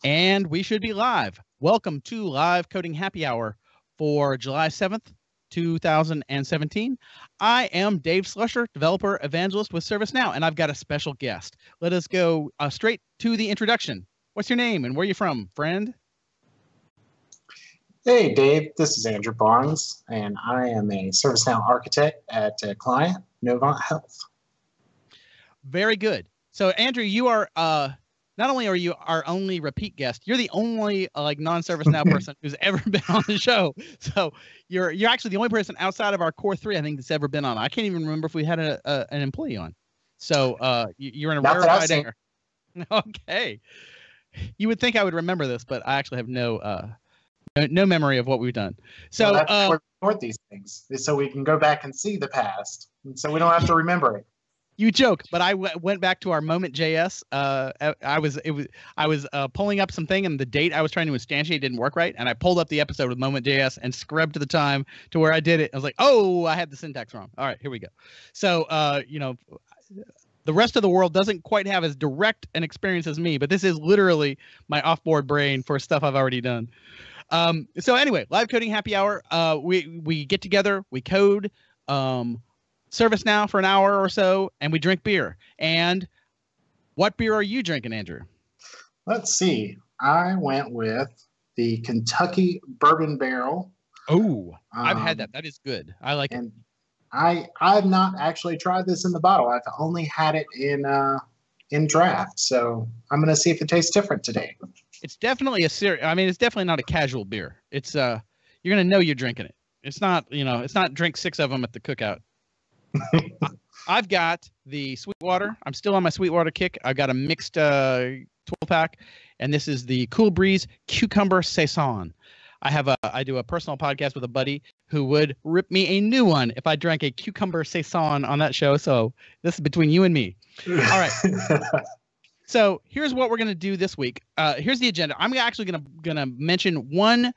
And we should be live. Welcome to Live Coding Happy Hour for July 7th, 2017. I am Dave Slusher, developer evangelist with ServiceNow, and I've got a special guest. Let us go straight to the introduction. What's your name and where are you from, friend? Hey, Dave. This is Andrew Barnes, and I am a ServiceNow architect at a client, Novant Health. Very good. So, Andrew, you are not only are you our only repeat guest, you're the only non-ServiceNow person who's ever been on the show. So you're actually the only person outside of our core three, I think, that's ever been on. I can't even remember if we had an employee on. So you're in a rarefied air. Okay. You would think I would remember this, but I actually have no memory of what we've done. So that's why we record these things, so we can go back and see the past, and so we don't have to remember it. You joke, but I went back to our Moment.js. I was pulling up something, and the date I was trying to instantiate didn't work right, and I pulled up the episode with Moment.js and scrubbed the time to where I did it. I was like, oh, I had the syntax wrong. All right, here we go. So, the rest of the world doesn't quite have as direct an experience as me, but this is literally my offboard brain for stuff I've already done. So anyway, Live Coding Happy Hour. We get together, we code. ServiceNow for an hour or so, and we drink beer. And what beer are you drinking, Andrew? Let's see. I went with the Kentucky Bourbon Barrel. Oh, I've had that. That is good. I like it. I've not actually tried this in the bottle. I've only had it in draft. So I'm going to see if it tastes different today. It's definitely it's definitely not a casual beer. It's you're going to know you're drinking it. It's not, it's not drink 6 of them at the cookout. I've got the Sweetwater. I'm still on my Sweetwater kick. I've got a mixed 12-pack, and this is the Cool Breeze Cucumber Saison. I do a personal podcast with a buddy who would rip me a new one if I drank a Cucumber Saison on that show. So this is between you and me. All right. So here's what we're going to do this week. Here's the agenda. I'm actually going to mention one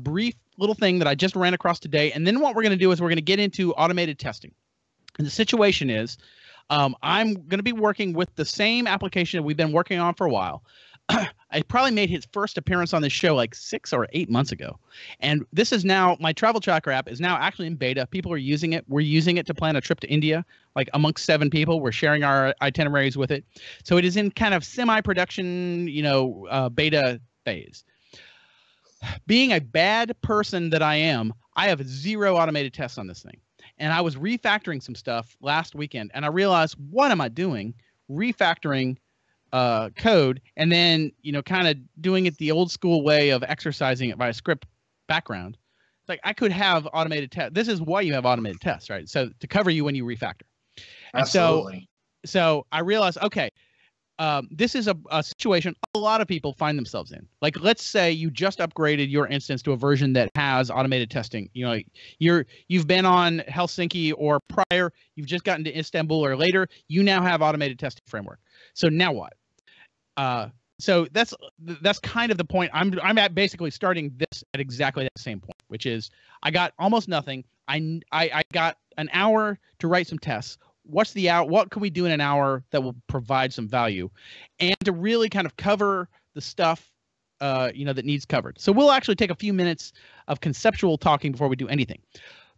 brief little thing that I just ran across today, and then what we're going to do is we're going to get into automated testing. And the situation is I'm going to be working with the same application that we've been working on for a while. I probably made his first appearance on this show like 6 or 8 months ago. And this is now, my travel tracker app is now actually in beta. People are using it. We're using it to plan a trip to India, like amongst 7 people. We're sharing our itineraries with it. So it is in kind of semi-production, beta phase. Being a bad person that I am, I have 0 automated tests on this thing. And I was refactoring some stuff last weekend, and I realized, what am I doing? Refactoring code, and then kind of doing it the old school way of exercising it by a script background. It's like I could have automated tests. This is why you have automated tests, right? So to cover you when you refactor. And Absolutely. So I realized, okay, this is a situation a lot of people find themselves in. Like, let's say you just upgraded your instance to a version that has automated testing. You've been on Helsinki or prior, you've just gotten to Istanbul or later, you now have automated testing framework. So now what? So that's kind of the point. I'm at basically starting this at exactly that same point, which is I got almost nothing. I got an hour to write some tests. What's the hour? What can we do in an hour that will provide some value, and to really kind of cover the stuff, that needs covered. So we'll actually take a few minutes of conceptual talking before we do anything.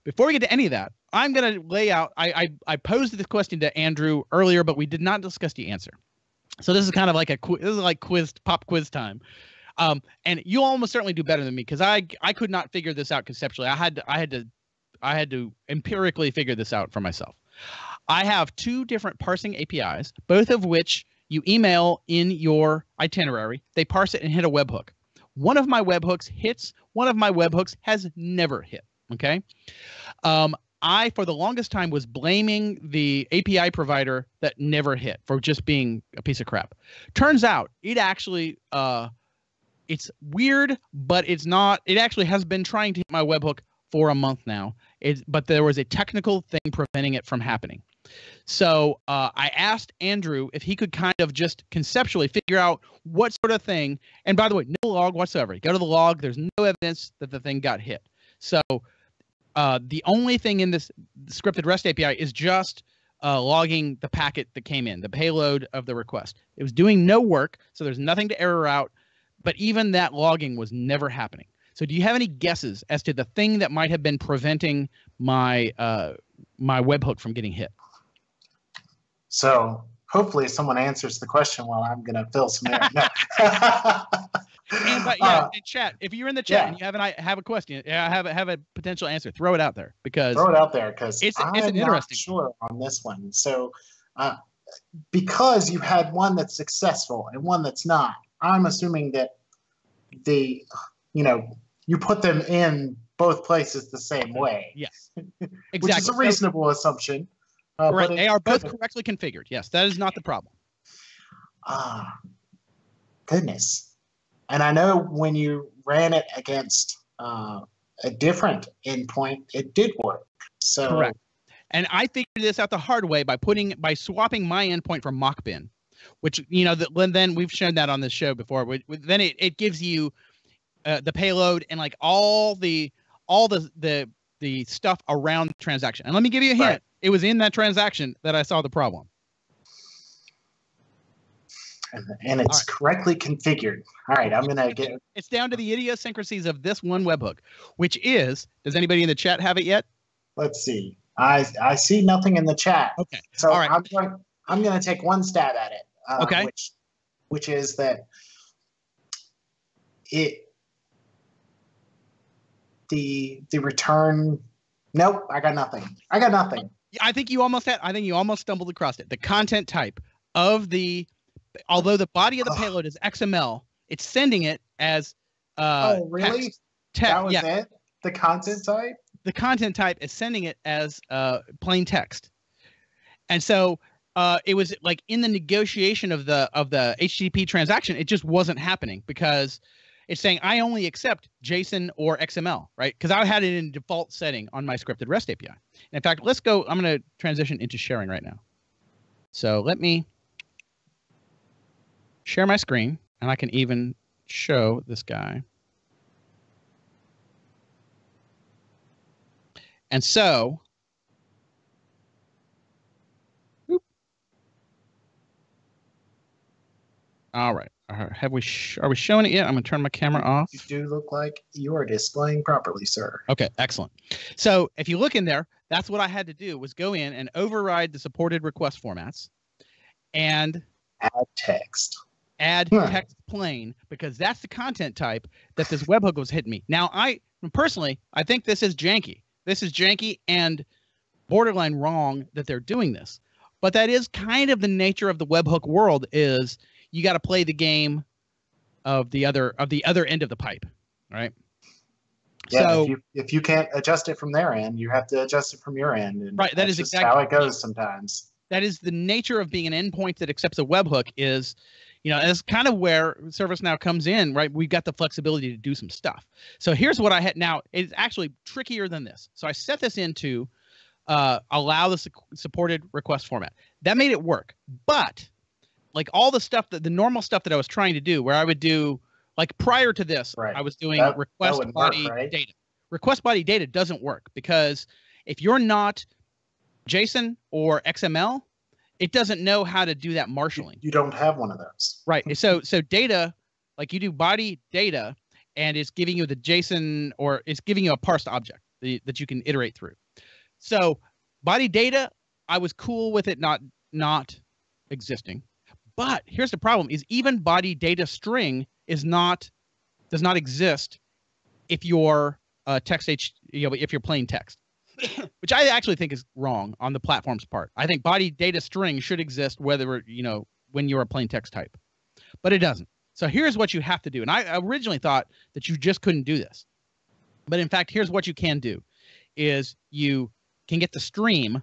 Before we get to any of that, I'm going to lay out. I posed this question to Andrew earlier, but we did not discuss the answer. So this is kind of like pop quiz time. And you'll almost certainly do better than me because I could not figure this out conceptually. I had to empirically figure this out for myself. I have 2 different parsing APIs, both of which you email in your itinerary. They parse it and hit a webhook. One of my webhooks hits. One of my webhooks has never hit. Okay. I, for the longest time, was blaming the API provider that never hit for just being a piece of crap. Turns out it actually, it's weird, but it's not. It actually has been trying to hit my webhook for a month now. But there was a technical thing preventing it from happening. So I asked Andrew if he could kind of just conceptually figure out what sort of thing. And by the way, no log whatsoever. You go to the log. There's no evidence that the thing got hit. So the only thing in this scripted REST API is just logging the packet that came in, the payload of the request. It was doing no work, so there's nothing to error out. but even that logging was never happening. So do you have any guesses as to the thing that might have been preventing my my webhook from getting hit? So hopefully someone answers the question while I'm going to fill some air. No. And in chat, if you're in the chat and you have a question, have a potential answer, throw it out there because throw it out there because it's I'm an interesting not sure on this one. So because you had one that's successful and one that's not, I'm assuming that you put them in both places the same way. Yes, exactly. Which is a reasonable assumption. Correct. They are both correctly configured. Yes, that is not the problem. Goodness. And I know when you ran it against a different endpoint, it did work. So correct. And I figured this out the hard way by swapping my endpoint from mockbin, which then we've shown that on this show before. Then it gives you the payload and like all the stuff around the transaction. And let me give you a hint. Right. It was in that transaction that I saw the problem. And it's correctly configured. All right, I'm gonna get. It's down to the idiosyncrasies of this one webhook, which is. Does anybody in the chat have it yet? Let's see. I see nothing in the chat. Okay. So all right. I'm going to take one stab at it. Okay. Which is that the return. Nope, I got nothing. I think you almost stumbled across it. The content type of although the body of the payload is XML, it's sending it as oh, really? Text. That was it? The content type? The content type is sending it as plain text. And so it was like in the negotiation of the HTTP transaction, it just wasn't happening because it's saying I only accept JSON or XML, right? Because I had it in default setting on my scripted REST API. And in fact, let's go. I'm going to transition into sharing right now. So let me share my screen, and I can even show this guy. And so, all right. Are we showing it yet? I'm going to turn my camera off. You do look like you are displaying properly, sir. Okay, excellent. So if you look in there, that's what I had to do was go in and override the supported request formats and add text. Add text plain, because that's the content type that this webhook was hitting me. Now, I think this is janky. This is janky and borderline wrong that they're doing this. But that is kind of the nature of the webhook world is you got to play the game of the other end of the pipe, right? Yeah, so if you can't adjust it from their end, you have to adjust it from your end. And right, that is exactly how it goes sometimes. That is the nature of being an endpoint that accepts a webhook is, that's kind of where ServiceNow comes in, right? We've got the flexibility to do some stuff. So here's what I had. Now, it's actually trickier than this. So I set this into allow the supported request format. That made it work. But like all the stuff the normal stuff that I was trying to do, where I would do, like prior to this, right. I was doing request body data. Request body data doesn't work because if you're not JSON or XML, it doesn't know how to do that marshalling. You don't have one of those. Right. So data, like you do body data, and it's giving you the JSON or it's giving you a parsed object that you can iterate through. So body data, I was cool with it not existing. But here's the problem: is even body data string does not exist if you're if you're plain text. Which I actually think is wrong on the platform's part. I think body data string should exist whether, when you're a plain text type. But it doesn't. So here's what you have to do. And I originally thought that you just couldn't do this. But in fact, here's what you can do is you can get the stream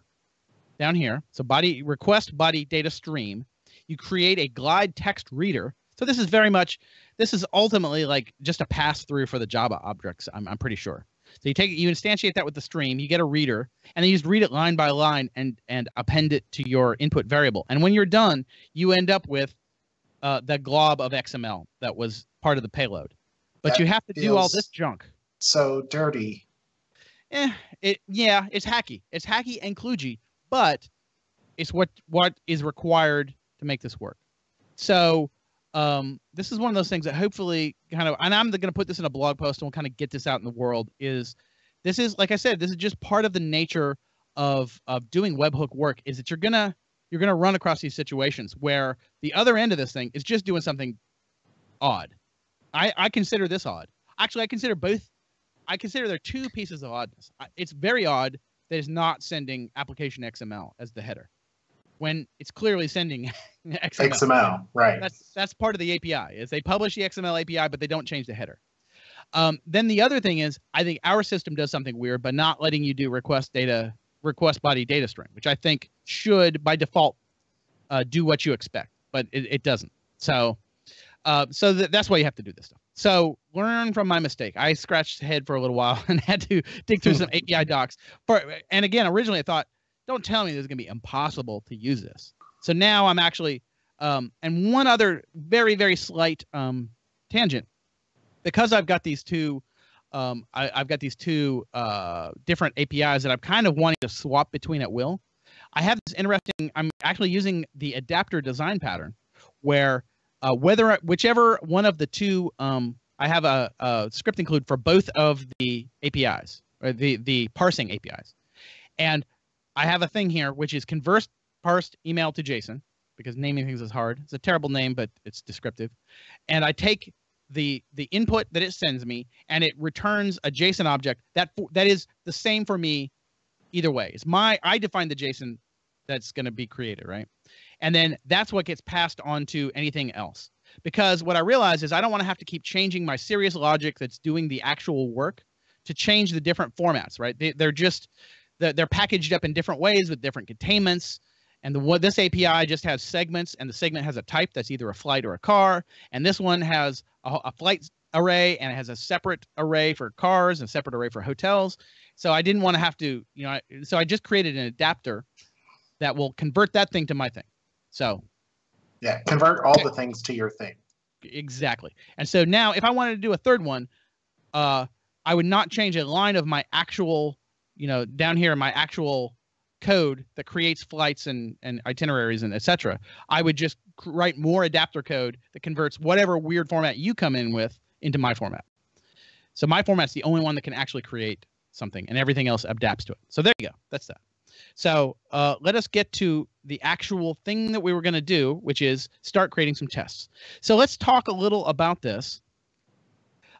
down here. So request body data stream. You create a glide text reader. So this is ultimately like just a pass through for the Java objects, I'm pretty sure. So you instantiate that with the stream, you get a reader, and then you just read it line by line and append it to your input variable. And when you're done, you end up with the glob of XML that was part of the payload. But you have to do all this junk. So dirty. It's hacky. It's hacky and kludgy, but it's what is required to make this work. So this is one of those things that hopefully kind of, and I'm going to put this in a blog post and we'll kind of get this out in the world, is this is, like I said, this is just part of the nature of doing webhook work, is that you're gonna run across these situations where the other end of this thing is just doing something odd. I consider this odd. Actually, I consider there are two pieces of oddness. It's very odd that it's not sending application XML as the header when it's clearly sending XML. XML, right. That's part of the API, is they publish the XML API, but they don't change the header. Then the other thing is, I think our system does something weird by not letting you do request body data string, which I think should by default do what you expect, but it doesn't. So that's why you have to do this stuff. So learn from my mistake. I scratched head for a little while and had to dig through some API docs. And again, originally I thought, don't tell me this is going to be impossible to use this. So now I'm actually, and one other very, very slight tangent, because I've got these two, I've got these two different APIs that I'm kind of wanting to swap between at will. I have this interesting, I'm actually using the adapter design pattern where whichever one of the two, I have a script include for both of the APIs, or the parsing APIs. And I have a thing here, which is convert parsed email to JSON, because naming things is hard. It's a terrible name, but it's descriptive. And I take the input that it sends me, and it returns a JSON object that is the same for me either way. I define the JSON that's going to be created, right? And then that's what gets passed on to anything else. Because what I realize is I don't want to have to keep changing my serious logic that's doing the actual work to change the different formats, right? They're packaged up in different ways with different containments. And this API just has segments, and the segment has a type that's either a flight or a car. And this one has a flight array, and it has a separate array for cars and a separate array for hotels. So I didn't want to have to, so I just created an adapter that will convert that thing to my thing. So yeah, convert all the things to your thing. Exactly. And so now if I wanted to do a third one, I would not change a line of my actual, down here in my actual code that creates flights and itineraries and etc. I would just write more adapter code that converts whatever weird format you come in with into my format. So my format's the only one that can actually create something, and everything else adapts to it. So there you go. That's that. So let us get to the actual thing that we were going to do, which is start creating some tests. So let's talk a little about this.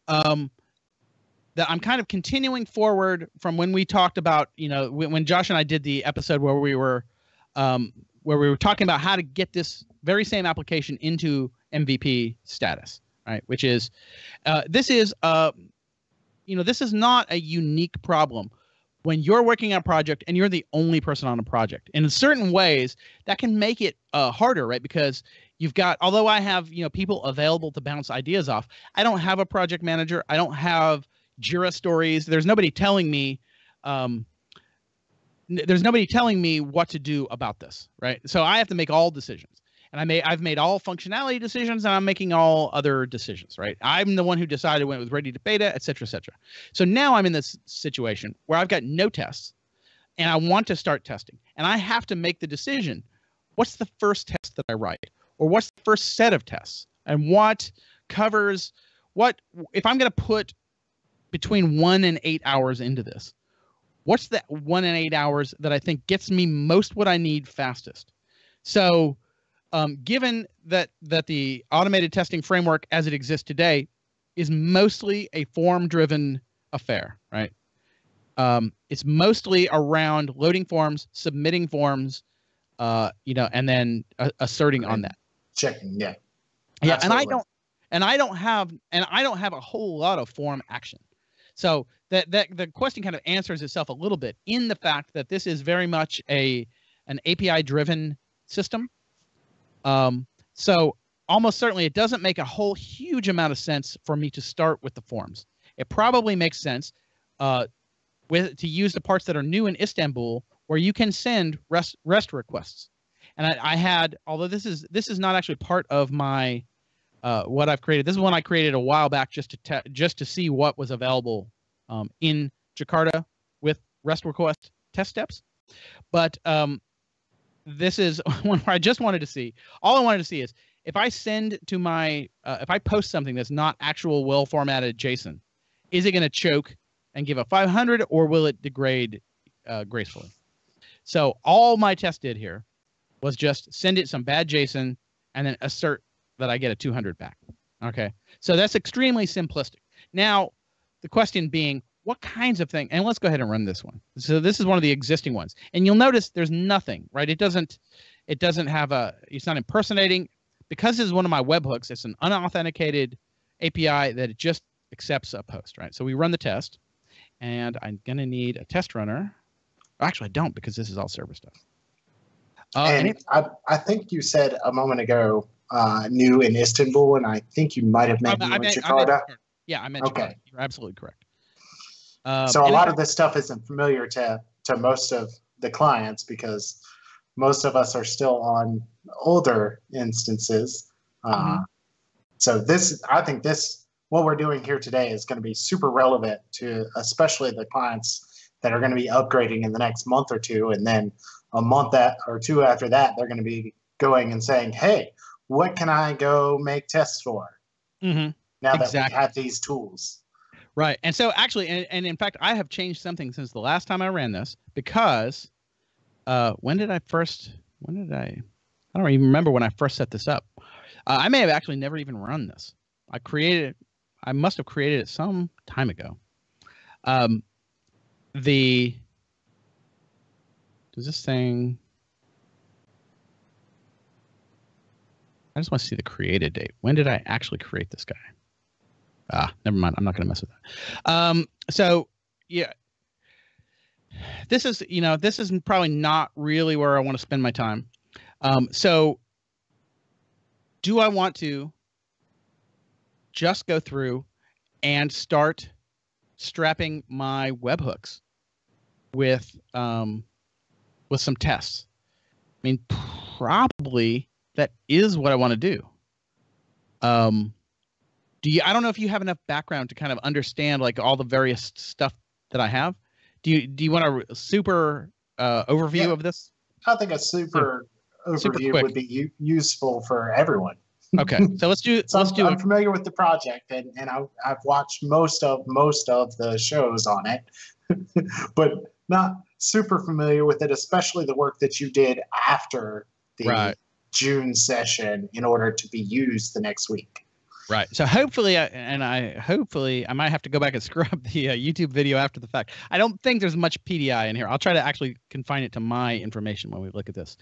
That I'm kind of continuing forward from when we talked about, when Josh and I did the episode where we were talking about how to get this very same application into MVP status, right? Which is, this is not a unique problem. When you're working on a project and you're the only person on a project, and in certain ways that can make it harder, right? Because you've got, although I have, people available to bounce ideas off, I don't have a project manager. I don't have Jira stories. There's nobody telling me, what to do about this, right? So I have to make all decisions. And I've made all functionality decisions, and I'm making all other decisions, right? I'm the one who decided when it was ready to beta, et cetera, et cetera. So now I'm in this situation where I've got no tests, and I want to start testing. And I have to make the decision, what's the first test that I write? Or what's the first set of tests? And what covers, if I'm going to put between 1 and 8 hours into this, what's that 1 and 8 hours that I think gets me most what I need fastest? So given that the automated testing framework as it exists today is mostly a form-driven affair, right? It's mostly around loading forms, submitting forms, and then asserting on that. Checking, yeah. Yeah, Absolutely. and I don't have a whole lot of form action. So that the question kind of answers itself a little bit in the fact that this is very much an API-driven system. So almost certainly it doesn't make a whole huge amount of sense for me to start with the forms. It probably makes sense to use the parts that are new in Istanbul, where you can send REST requests. And I had, although this is not actually part of my what I've created. This is one I created a while back just to see what was available in Jakarta with REST request test steps. But this is one where I just wanted to see. All I wanted to see is if I send to my, if I post something that's not actual well-formatted JSON, is it going to choke and give a 500, or will it degrade gracefully? So all my test did here was just send it some bad JSON and then assert that I get a 200 back. Okay, so that's extremely simplistic. Now, the question being, what kinds of things? And let's go ahead and run this one. So this is one of the existing ones, and you'll notice there's nothing, right? It doesn't have a. It's not impersonating, because it's one of my webhooks. It's an unauthenticated API that it just accepts a post, right? So we run the test, and I'm gonna need a test runner. Actually, I don't, because this is all server stuff. And I think you said a moment ago, new in Istanbul, and I think you might have meant new in Jakarta. Yeah, I meant Jakarta. You're absolutely correct. So a lot of this stuff isn't familiar to most of the clients, because most of us are still on older instances. So I think what we're doing here today is going to be super relevant to especially the clients that are going to be upgrading in the next month or two, and then a month or two after that, they're going to be going and saying, "Hey, what can I go make tests for?" Now that we have these tools. Right. And so actually, and in fact, I have changed something since the last time I ran this, because I don't even remember when I first set this up. I may have actually never even run this. I must have created it some time ago. Does this thing, I just want to see the created date. When did I actually create this guy? Never mind. I'm not going to mess with that. So yeah, this is probably not really where I want to spend my time. So do I want to just go through and start strapping my webhooks with some tests? I mean, probably that is what I want to do. I don't know if you have enough background to kind of understand like all the various stuff that I have. Do you want a super overview of this? I think a super overview would be useful for everyone. Okay, so let's do. I'm familiar with the project, and I've watched most of the shows on it, but not super familiar with it, especially the work that you did after the June session in order to be used the next week. Right. So hopefully I might have to go back and scrub the YouTube video after the fact. I don't think there's much PDI in here. I'll try to actually confine it to my information when we look at this.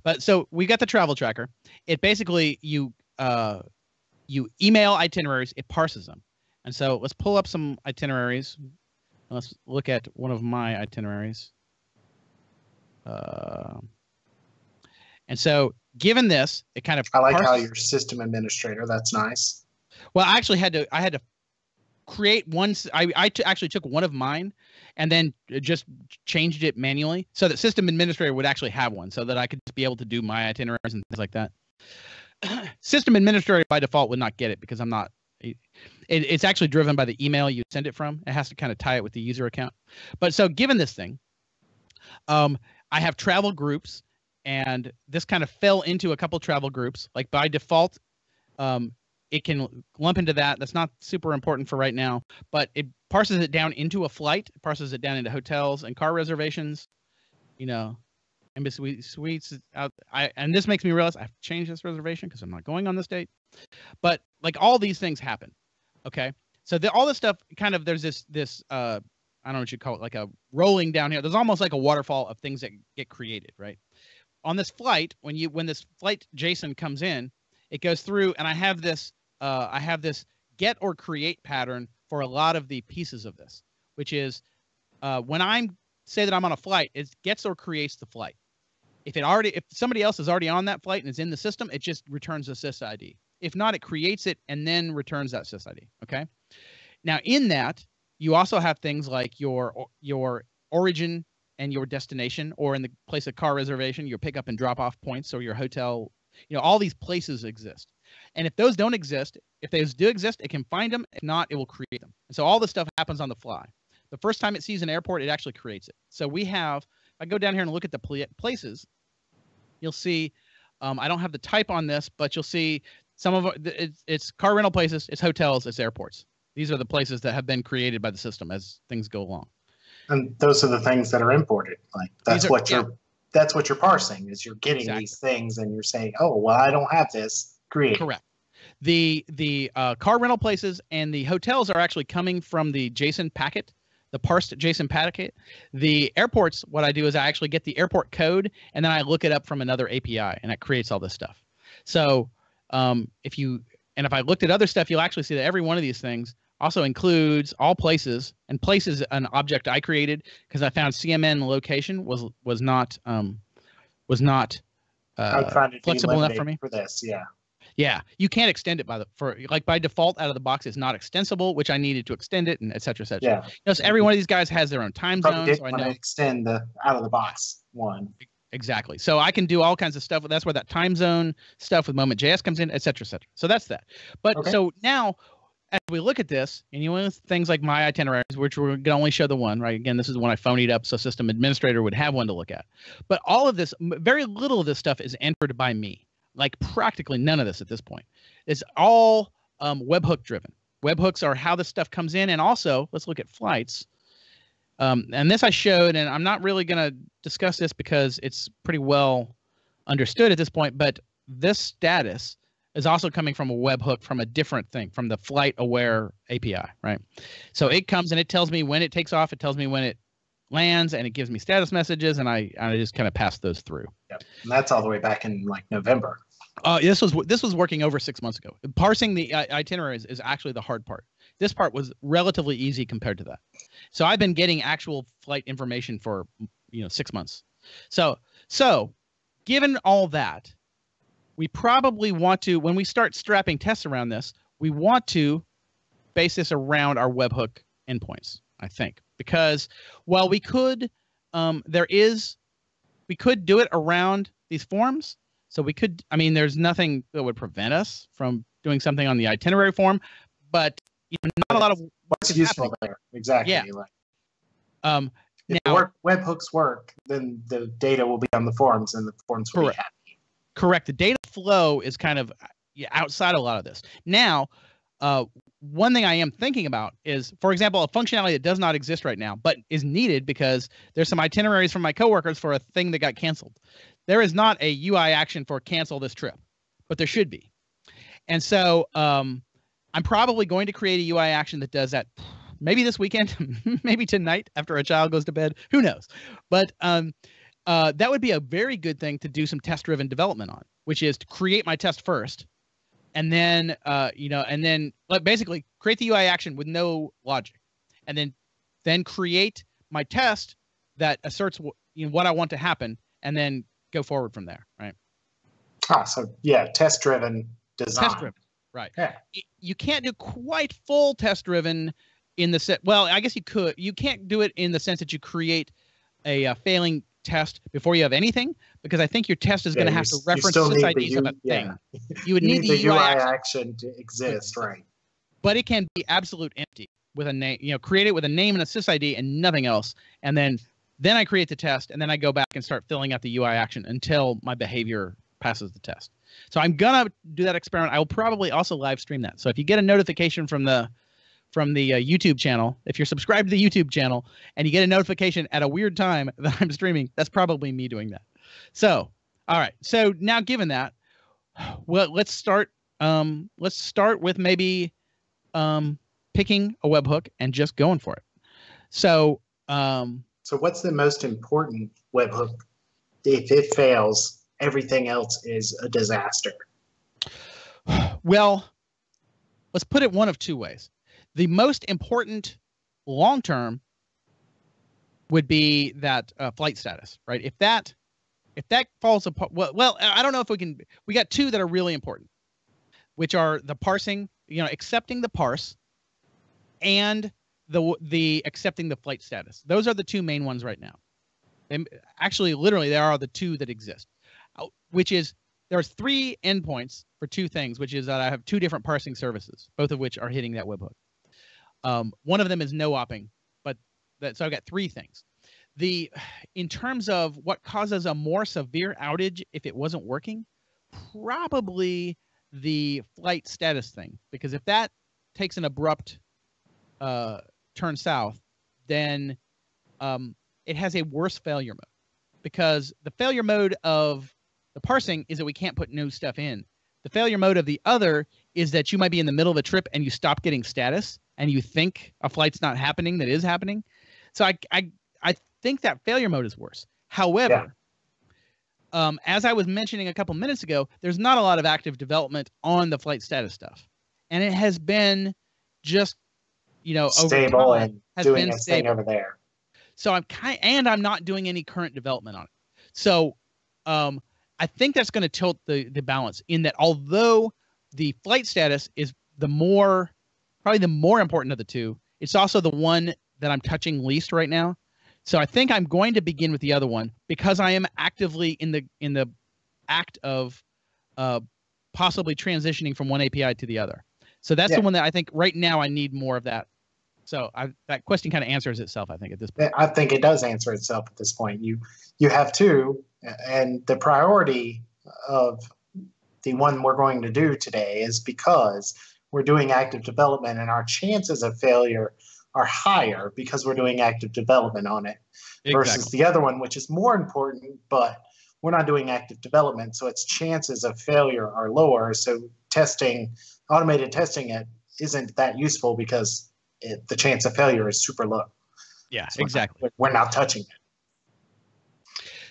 But so we got the travel tracker. It basically you email itineraries, it parses them. And so let's pull up some itineraries. Let's look at one of my itineraries. And so given this, it kind of I like how you're system administrator. That's nice. Well, I actually had to create one. I actually took one of mine and then just changed it manually so that system administrator would actually have one, so that I could be able to do my itineraries and things like that. System administrator by default would not get it, because I'm not. It's actually driven by the email you send it from. It has to kind of tie it with the user account. But so given this thing, I have travel groups, and this kind of fell into a couple travel groups. Like by default, it can lump into that. That's not super important for right now, but it parses it down into a flight. It parses it down into hotels and car reservations, embassy suites. And this makes me realize I have to change this reservation because I'm not going on this date. But like all these things happen. Okay. So all this stuff kind of, there's this I don't know what you call it, like a rolling down here. There's almost like a waterfall of things that get created, right? On this flight, when this flight JSON comes in, it goes through, and I have this get or create pattern for a lot of the pieces of this, which is when I say that I'm on a flight, it gets or creates the flight. If somebody else is already on that flight and is in the system, it just returns a SysID. If not, it creates it and then returns that SysID. Okay. Now in that, you also have things like your origin and your destination, or in the place of car reservation, your pickup and drop off points, or your hotel. All these places exist. And if those don't exist, if those do exist, it can find them. If not, it will create them. And so all this stuff happens on the fly. The first time it sees an airport, it actually creates it. So we have, if I go down here and look at the places, you'll see I don't have the type on this, but you'll see some of it's car rental places, it's hotels, it's airports. These are the places that have been created by the system as things go along. And those are the things that are imported. Like that's what you're parsing is you're getting these things and you're saying, oh, well, I don't have this. Create. Correct. The car rental places and the hotels are actually coming from the JSON packet, the parsed JSON packet. The airports, what I do is I actually get the airport code and then I look it up from another API and it creates all this stuff. So if I looked at other stuff, you'll actually see that every one of these things also includes all places, and place is an object I created because I found CMN location was not flexible enough for me for this. Yeah. Yeah, you can't extend it by default out of the box. It's not extensible, which I needed to extend it, and et cetera, et cetera. Yeah. So every one of these guys has their own time zone. So I know extend the out of the box one. Exactly. So I can do all kinds of stuff. That's where that time zone stuff with Moment.js comes in, et cetera, et cetera. So that's that. But so now, as we look at this, and you know things like my itineraries, which we're going to only show the one, right? Again, this is the one I phonied up so system administrator would have one to look at. But all of this, very little of this stuff is entered by me. Like practically none of this at this point. It's all webhook driven. Webhooks are how this stuff comes in. And also, let's look at flights. And this I showed, and I'm not really going to discuss this because it's pretty well understood at this point, but this status is also coming from a webhook from a different thing, from the flight aware API, right? So it comes and it tells me when it takes off, it tells me when it lands, and it gives me status messages, and I just kind of pass those through. Yep. And that's all the way back in like November. This was working over 6 months ago. Parsing the itineraries is actually the hard part. This part was relatively easy compared to that. So I've been getting actual flight information for 6 months. So given all that, we probably want to, when we start strapping tests around this, we want to base this around our webhook endpoints, I think, because while we could, we could do it around these forms. So we could, there's nothing that would prevent us from doing something on the itinerary form, but not a lot of what's useful there. Exactly. Yeah. If webhooks work, then the data will be on the forms, and the forms will be happy. Correct. The data flow is kind of outside a lot of this. Now, one thing I am thinking about is, for example, a functionality that does not exist right now, but is needed because there's some itineraries from my coworkers for a thing that got canceled. There is not a UI action for cancel this trip, but there should be. And so I'm probably going to create a UI action that does that maybe this weekend, maybe tonight after a child goes to bed, who knows? But that would be a very good thing to do some test-driven development on, which is to create my test first, and then basically create the UI action with no logic, and then create my test that asserts what I want to happen, and then go forward from there, right? So yeah, test-driven design. Test-driven, right? Yeah. You can't do quite full test-driven in the set. Well, I guess you could. You can't do it in the sense that you create a failing test before you have anything, because I think your test is going to have to reference sysids of a thing. You would need the UI action to exist, right? But it can be absolute empty with a name. Create it with a name and a sysid and nothing else, and then I create the test, and then I go back and start filling out the UI action until my behavior passes the test. So I'm gonna do that experiment. I will probably also live stream that. So if you get a notification from the YouTube channel, if you're subscribed to the YouTube channel and you get a notification at a weird time that I'm streaming, that's probably me doing that. So, all right. So now, given that, well, let's start with maybe picking a webhook and just going for it. So, so what's the most important webhook? If it fails, everything else is a disaster. Well, let's put it one of two ways. The most important long-term would be that flight status, right? If that falls apart, well, I don't know if we can. We got two that are really important, which are the parsing, accepting the parse, and the accepting the flight status. Those are the two main ones right now. And actually, literally, there are the two that exist, which is there's 3 endpoints for 2 things, which is that I have 2 different parsing services, both of which are hitting that webhook. One of them is no-opping, so I've got 3 things. In terms of what causes a more severe outage if it wasn't working, probably the flight status thing, because if that takes an abrupt turn south, then it has a worse failure mode, because the failure mode of the parsing is that we can't put new stuff in. The failure mode of the other is that you might be in the middle of a trip and you stop getting status and you think a flight's not happening that is happening. So I think that failure mode is worse. However, as I was mentioning a couple minutes ago, there's not a lot of active development on the flight status stuff, and it has been just, stable over time, and has doing been its stable thing over there. So I'm not doing any current development on it. So I think that's going to tilt the balance, in that although the flight status is probably the more important of the two, it's also the one that I'm touching least right now. So I think I'm going to begin with the other one, because I am actively in the act of possibly transitioning from one API to the other. So that's the one that I think right now I need more of that. So that question kind of answers itself, I think, at this point. I think it does answer itself at this point. You have two, and the priority of the one we're going to do today is because we're doing active development, and our chances of failure are higher because we're doing active development on it, versus the other one, which is more important, but we're not doing active development, so its chances of failure are lower. So automated testing it isn't that useful because the chance of failure is super low. Yeah, so exactly. We're not touching it.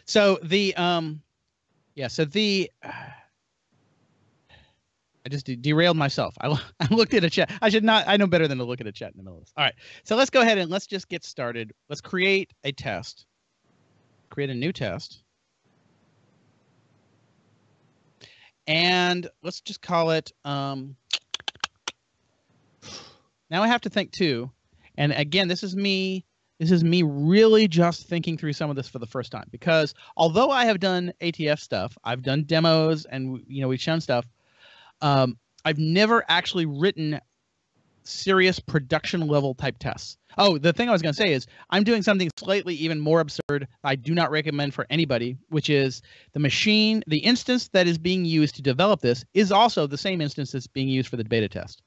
So I just derailed myself. I looked at a chat. I know better than to look at a chat in the middle of this. All right. So let's go ahead and let's just get started. Let's create a test. Create a new test. And let's just call it, now I have to think too. And again, this is me really just thinking through some of this for the first time, because although I have done ATF stuff, I've done demos, and we've shown stuff, I've never actually written serious production level type tests. Oh, the thing I was going to say is I'm doing something slightly even more absurd I do not recommend for anybody, which is the instance that is being used to develop this is also the same instance that's being used for the beta test.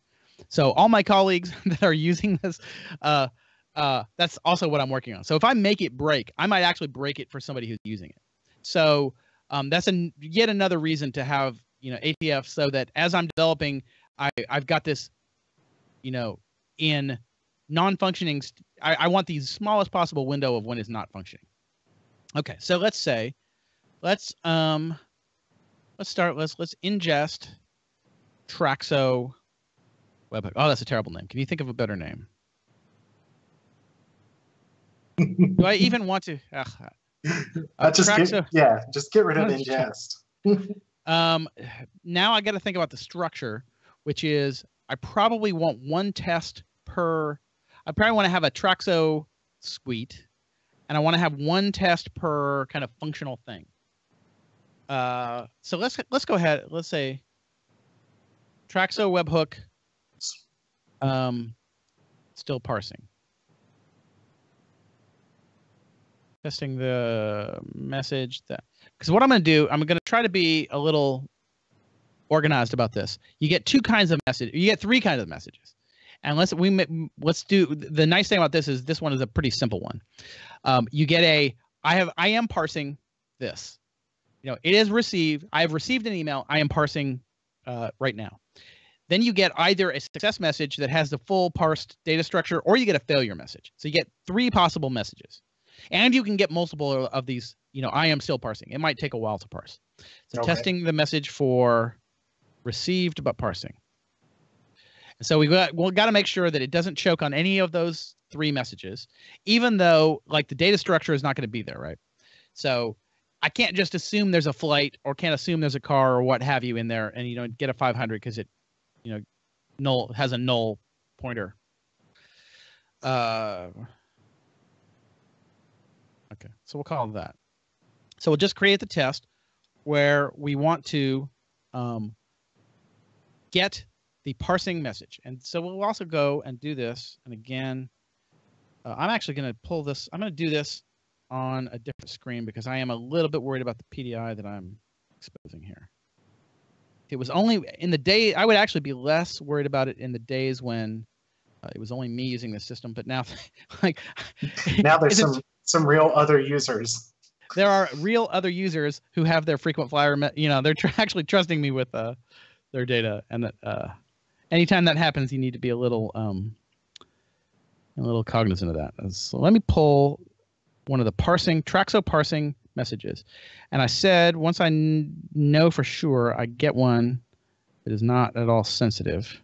So all my colleagues that are using this, that's also what I'm working on. So if I make it break, I might actually break it for somebody who's using it. So that's yet another reason to have ATF, so that as I'm developing, I've got this, in non-functioning. I want the smallest possible window of when it's not functioning. Okay, so let's ingest Traxo webhook. Oh, that's a terrible name. Can you think of a better name? Do I even want to? Just get rid of ingest. Now I got to think about the structure, which is I probably want one test per. I probably want to have a Traxo suite, and I want to have one test per kind of functional thing. So let's go ahead. Let's say Traxo webhook, still parsing. Testing the message because what I'm going to do, I'm going to try to be a little organized about this. You get two kinds of message. You get three kinds of messages. And let's do the nice thing about this is this one is a pretty simple one. You get I am parsing this. It is received. I have received an email. I am parsing right now. Then you get either a success message that has the full parsed data structure, or you get a failure message. So you get three possible messages. And you can get multiple of these, I am still parsing. It might take a while to parse. So testing the message for received but parsing. So we've got to make sure that it doesn't choke on any of those three messages, even though the data structure is not going to be there, right? So I can't just assume there's a flight, or can't assume there's a car or what have you in there, and get a 500 because it, has a null pointer. Okay, so we'll call it that. So we'll just create the test where we want to get the parsing message. And so we'll also go and do this. And again, I'm actually going to pull this. I'm going to do this on a different screen because I am a little bit worried about the PDI that I'm exposing here. it was only in the day, I would actually be less worried about it in the days when it was only me using the system. But now, like, now there's some real other users. There are real other users who have their frequent flyer, they're actually trusting me with their data, and that anytime that happens, you need to be a little cognizant of that. So let me pull one of the Traxo parsing messages, and I said once I know for sure I get one that is not at all sensitive.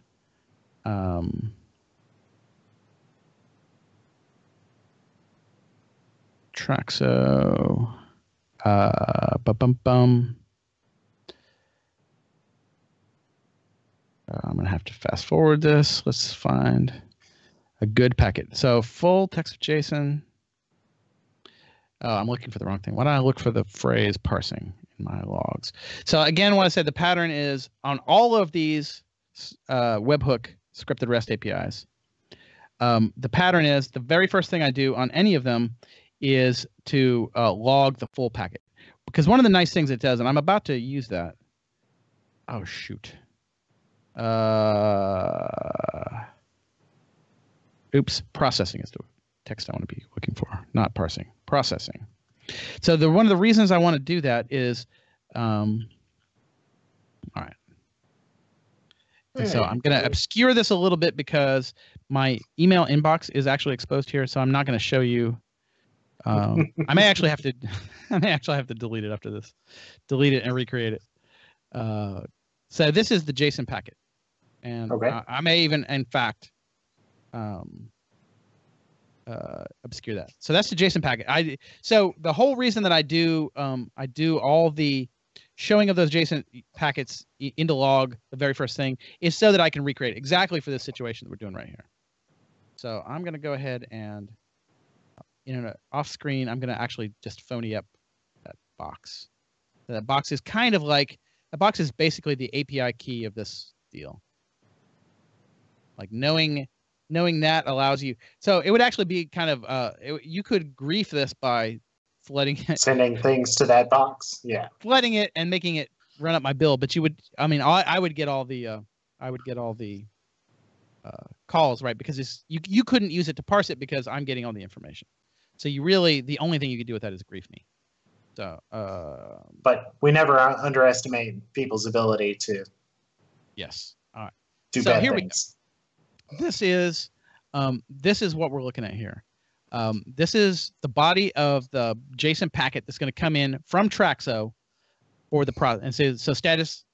Traxo. I'm gonna have to fast forward this. Let's find a good packet. So full text of JSON. Oh, I'm looking for the wrong thing. Why don't I look for the phrase parsing in my logs? So again, what I said, the pattern is on all of these webhook scripted REST APIs. The pattern is the very first thing I do on any of them is to log the full packet. Because one of the nice things it does, and I'm about to use that. Oh, shoot. Oops. Processing is the text I want to be looking for, not parsing. Processing. So one of the reasons I want to do that is, all right. And so I'm going to obscure this a little bit because my email inbox is actually exposed here, so I'm not going to show you. I may actually have to delete it after this. Delete it and recreate it. So this is the JSON packet. And I may even, in fact, obscure that. So that's the JSON packet. So the whole reason that I do all the showing of those JSON packets into log, the very first thing, is so that I can recreate exactly for this situation that we're doing right here. So I'm going to go ahead and off screen, I'm going to actually just phony up that box. That box is kind of like, the box is basically the API key of this deal. Like knowing that allows you, so it would actually be kind of, you could grief this by flooding it. Sending things to that box, yeah. Flooding it and making it run up my bill, but you would, I would get all the, calls, right? Because you couldn't use it to parse it because I'm getting all the information. So the only thing you could do with that is grief me. So, but we never underestimate people's ability to. Yes. All right. Do bad things. This is what we're looking at here. This is the body of the JSON packet that's going to come in from Traxo for the product, and so status,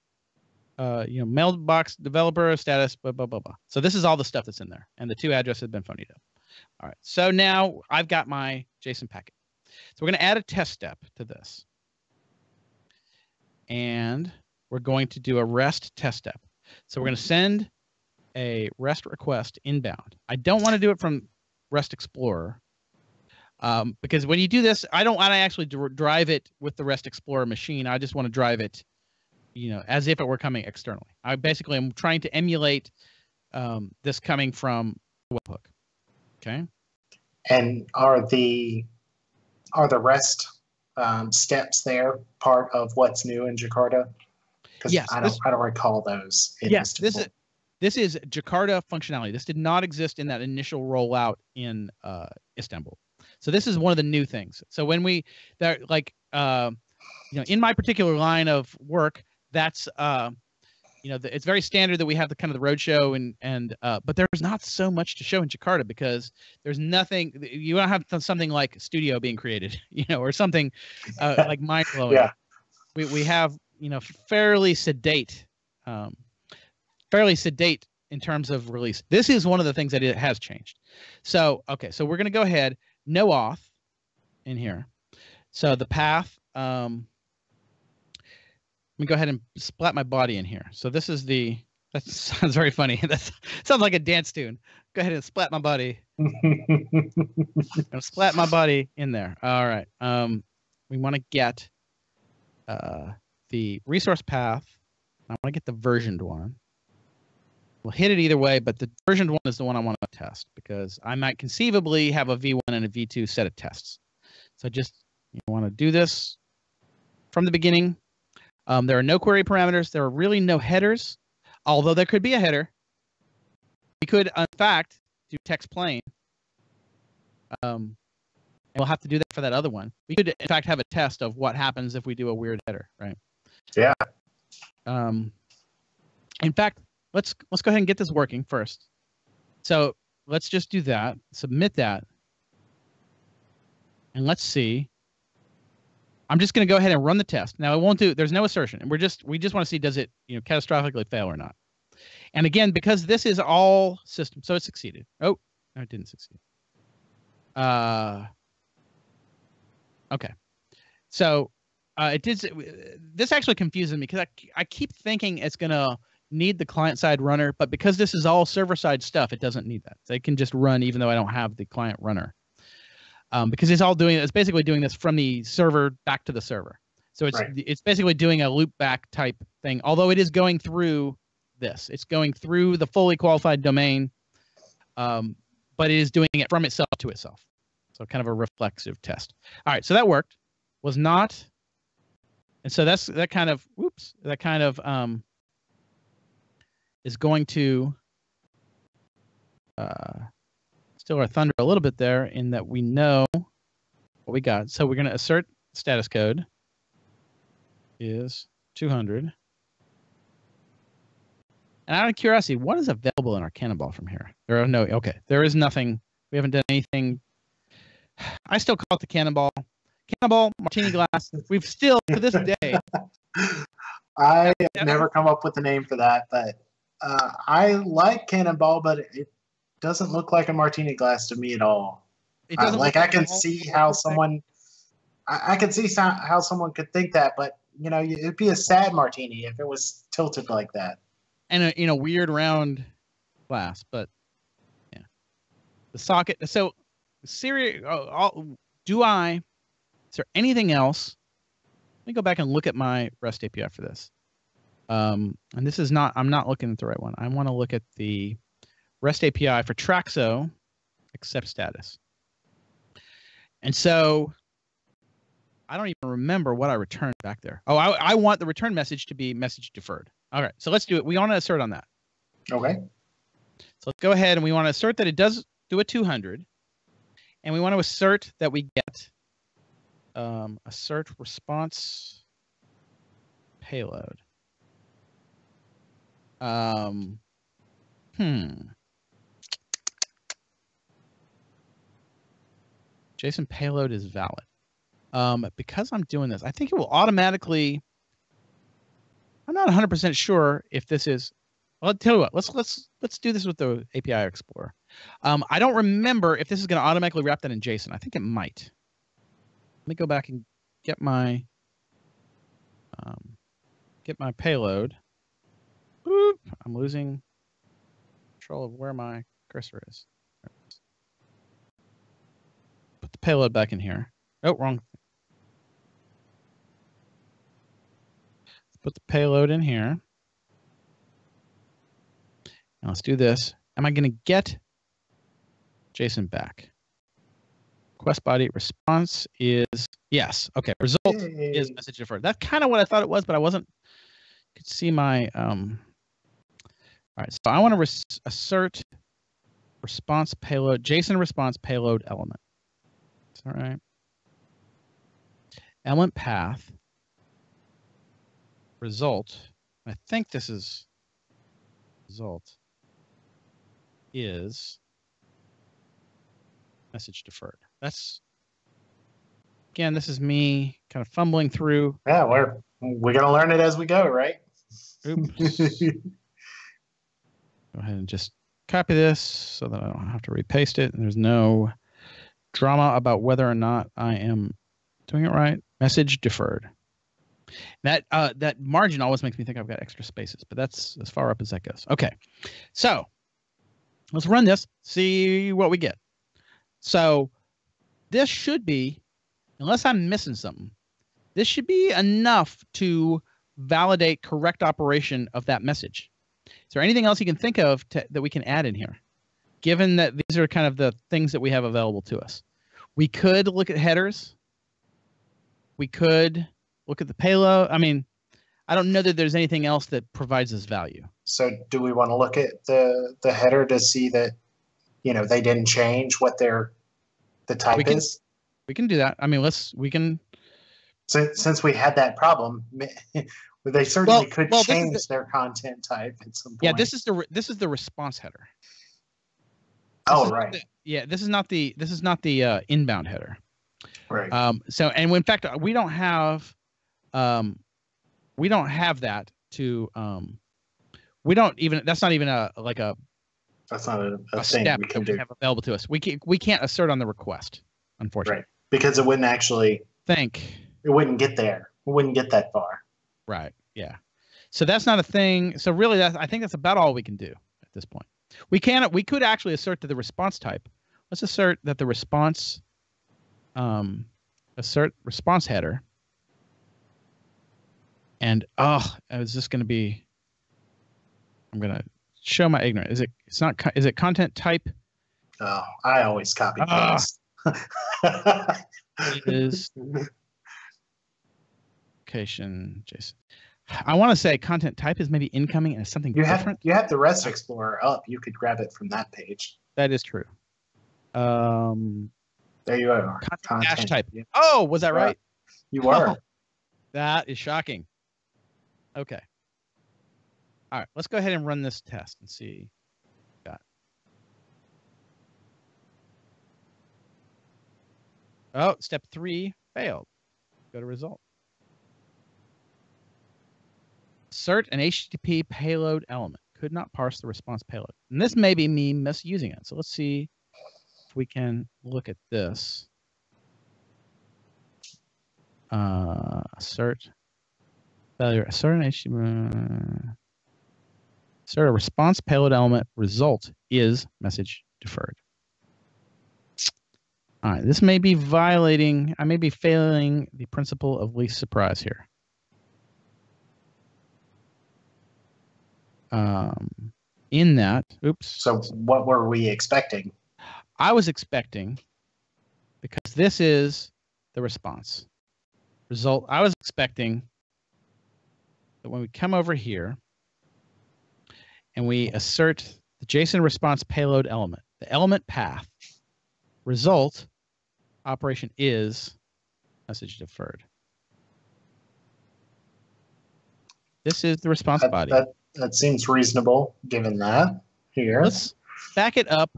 mailbox developer status, blah blah blah blah. So this is all the stuff that's in there, and the two addresses have been phonied up. All right. So now I've got my JSON packet. So we're going to add a test step to this. And we're going to do a REST test step. So we're going to send a REST request inbound. I don't want to do it from REST Explorer because when you do this, I don't want to actually drive it with the REST Explorer machine. I just want to drive it, as if it were coming externally. I basically am trying to emulate this coming from a webhook. Okay. And are the REST steps there part of what's new in Jakarta? Because yes, I don't recall those. Yes, this is Jakarta functionality. This did not exist in that initial rollout in Istanbul. So this is one of the new things. So when in my particular line of work, that's it's very standard that we have the kind of the roadshow but there's not so much to show in Jakarta because there's nothing. You don't have something like Studio being created, or something like mind blowing. Yeah. We have fairly sedate in terms of release. This is one of the things that it has changed. So okay, so we're gonna go ahead, no auth in here. So the path. Let me go ahead and splat my body in here. So this is that sounds very funny. That sounds like a dance tune. Go ahead and splat my body. I'll splat my body in there. All right. We want to get the resource path. I want to get the versioned one. We'll hit it either way, but the versioned one is the one I want to test because I might conceivably have a V1 and a V2 set of tests. So just want to do this from the beginning. There are no query parameters. There are really no headers, although there could be a header. We could, in fact, do text plain. And we'll have to do that for that other one. We could, in fact, have a test of what happens if we do a weird header, right? Yeah. In fact, let's go ahead and get this working first. So let's just do that. Submit that. And let's see. I'm just going to go ahead and run the test. Now, it won't do. There's no assertion, and we just want to see, does it catastrophically fail or not. And again, because this is all system, so it succeeded. Oh, no, it didn't succeed. Okay. So it did. This actually confuses me because I keep thinking it's going to need the client-side runner, but because this is all server-side stuff, it doesn't need that. So it can just run even though I don't have the client runner. Because it's basically doing this from the server back to the server. So it's basically doing a loop back type thing, although it is going through this. It's going through the fully qualified domain, but it is doing it from itself to itself. So kind of a reflexive test. All right, so that worked. Was not. And so that kind of is going to still our thunder a little bit there in that we know what we got. So we're going to assert status code is 200. And out of curiosity, what is available in our Cannonball from here? There is nothing. We haven't done anything. I still call it the Cannonball. Cannonball, martini glass. We've still, to this day. I have never come up with a name for that, but I like Cannonball, but it doesn't look like a martini glass to me at all. It doesn't I can see how someone could think that, but it'd be a sad martini if it was tilted like that. And a weird round glass, but yeah, the socket. So, is there anything else? Let me go back and look at my REST API for this. And this is not. I'm not looking at the right one. I want to look at the REST API for Traxo accept status. And so I don't even remember what I returned back there. Oh, I want the return message to be message deferred. All right, so let's do it. We want to assert on that. Okay. So let's go ahead and we want to assert that it does do a 200. And we want to assert that we get assert response payload. JSON payload is valid. Because I'm doing this, I think it will automatically. I'm not 100% sure if this is. Well, I'll tell you what. Let's do this with the API Explorer. I don't remember if this is going to automatically wrap that in JSON. I think it might. Let me go back and get my payload. Boop. I'm losing control of where my cursor is. Put the payload back in here. Oh, wrong. Put the payload in here. Now let's do this. Am I going to get JSON back? Request body response is yes. Okay. Result is message deferred. That's kind of what I thought it was, but I wasn't. Could see my. All right. So I want to assert response payload JSON response payload element. All right. Element path. Result. I think this is result is message deferred. That's again, this is me kind of fumbling through. Yeah, we're gonna learn it as we go, right? Oops. Go ahead and just copy this so that I don't have to repaste it. And there's no drama about whether or not I am doing it right. Message deferred. That margin always makes me think I've got extra spaces, but that's as far up as that goes. Okay, so let's run this, see what we get. So this should be, unless I'm missing something, this should be enough to validate correct operation of that message. Is there anything else you can think of that we can add in here, given that these are kind of the things that we have available to us? We could look at headers. We could look at the payload. I mean, I don't know that there's anything else that provides us value. So do we want to look at the header to see that, they didn't change what the type is? We can do that. I mean, we can. Since we had that problem, they certainly could change their content type at some point. Yeah, this is the response header. Right. This is not the inbound header. Right. And in fact, we don't have that to we don't even, that's not even a that's not a thing step we can that we have available to us. We can't assert on the request, unfortunately. Right. Because it wouldn't actually it wouldn't get there. It wouldn't get that far. Right. Yeah. So that's not a thing. So really I think that's about all we can do at this point. We could actually assert to the response type. Let's assert that the response response header. And is this going to be, I'm going to show my ignorance. Is it content type? Oh, I always copy paste. It is location JSON. I want to say content type is maybe incoming and something different. You have the REST Explorer up. You could grab it from that page. That is true. There you are. Content dash type. Yeah. Oh, was that right? You were. Oh, that is shocking. Okay. All right. Let's go ahead and run this test and see. Oh, step 3 failed. Go to result. Assert an HTTP payload element. Could not parse the response payload. And this may be me misusing it. So let's see if we can look at this. Assert failure. Assert an HTTP. Assert a response payload element. Result is message deferred. All right, this may be violating, I may be failing the principle of least surprise here. In that, oops. So what were we expecting? I was expecting, because this is the response. Result, I was expecting that when we come over here and we assert the JSON response payload element, the element path, result, operation is message deferred. This is the response body. That seems reasonable, given that here. Let's back it up.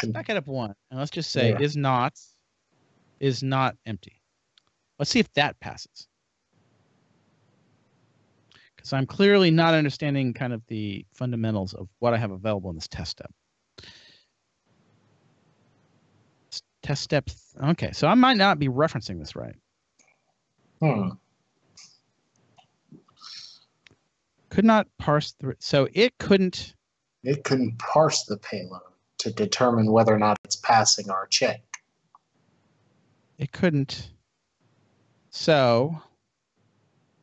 Back it up one, and let's just say is not empty. Let's see if that passes. Because I'm clearly not understanding kind of the fundamentals of what I have available in this test step. Test step. Okay, so I might not be referencing this right. Could not parse through. So it couldn't. It couldn't parse the payload to determine whether or not it's passing our check. It couldn't. So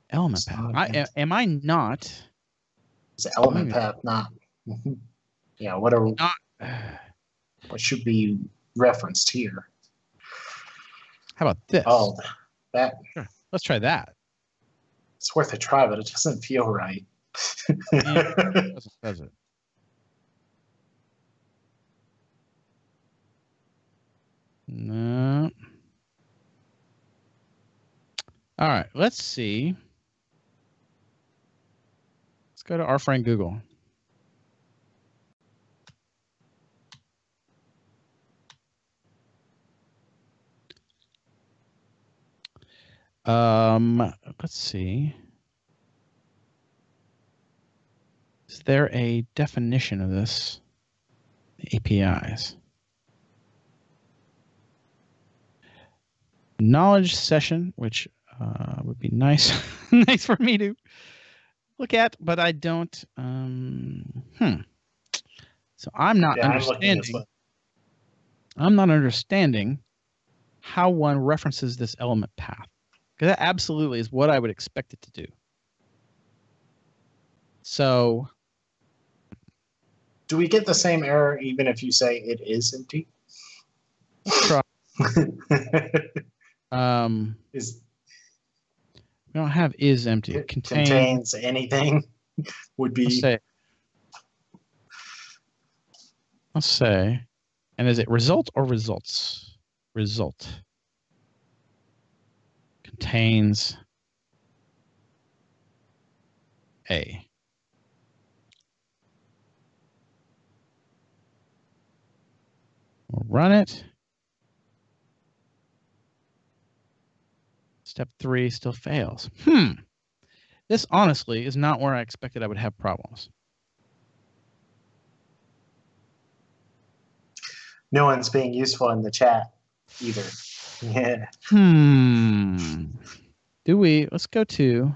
element path. Am I not? Is element path not? Yeah. What are? Not. What should be referenced here? How about this? Oh, that. Sure. Let's try that. It's worth a try, but it doesn't feel right. Does it? No. All right, let's see. Let's go to our friend Google. Let's see. Is there a definition of this? APIs. Knowledge session, which would be nice, nice for me to look at, but I don't. So I'm not understanding. I'm not understanding how one references this element path, because that absolutely is what I would expect it to do. So, do we get the same error even if you say it is empty? Let's try. We don't have is empty. It contains anything would be. Let's say, and is it result or results? Result. Contains A. We'll run it. Step 3 still fails. This honestly is not where I expected I would have problems. No one's being useful in the chat either. Yeah. Do we? Let's go to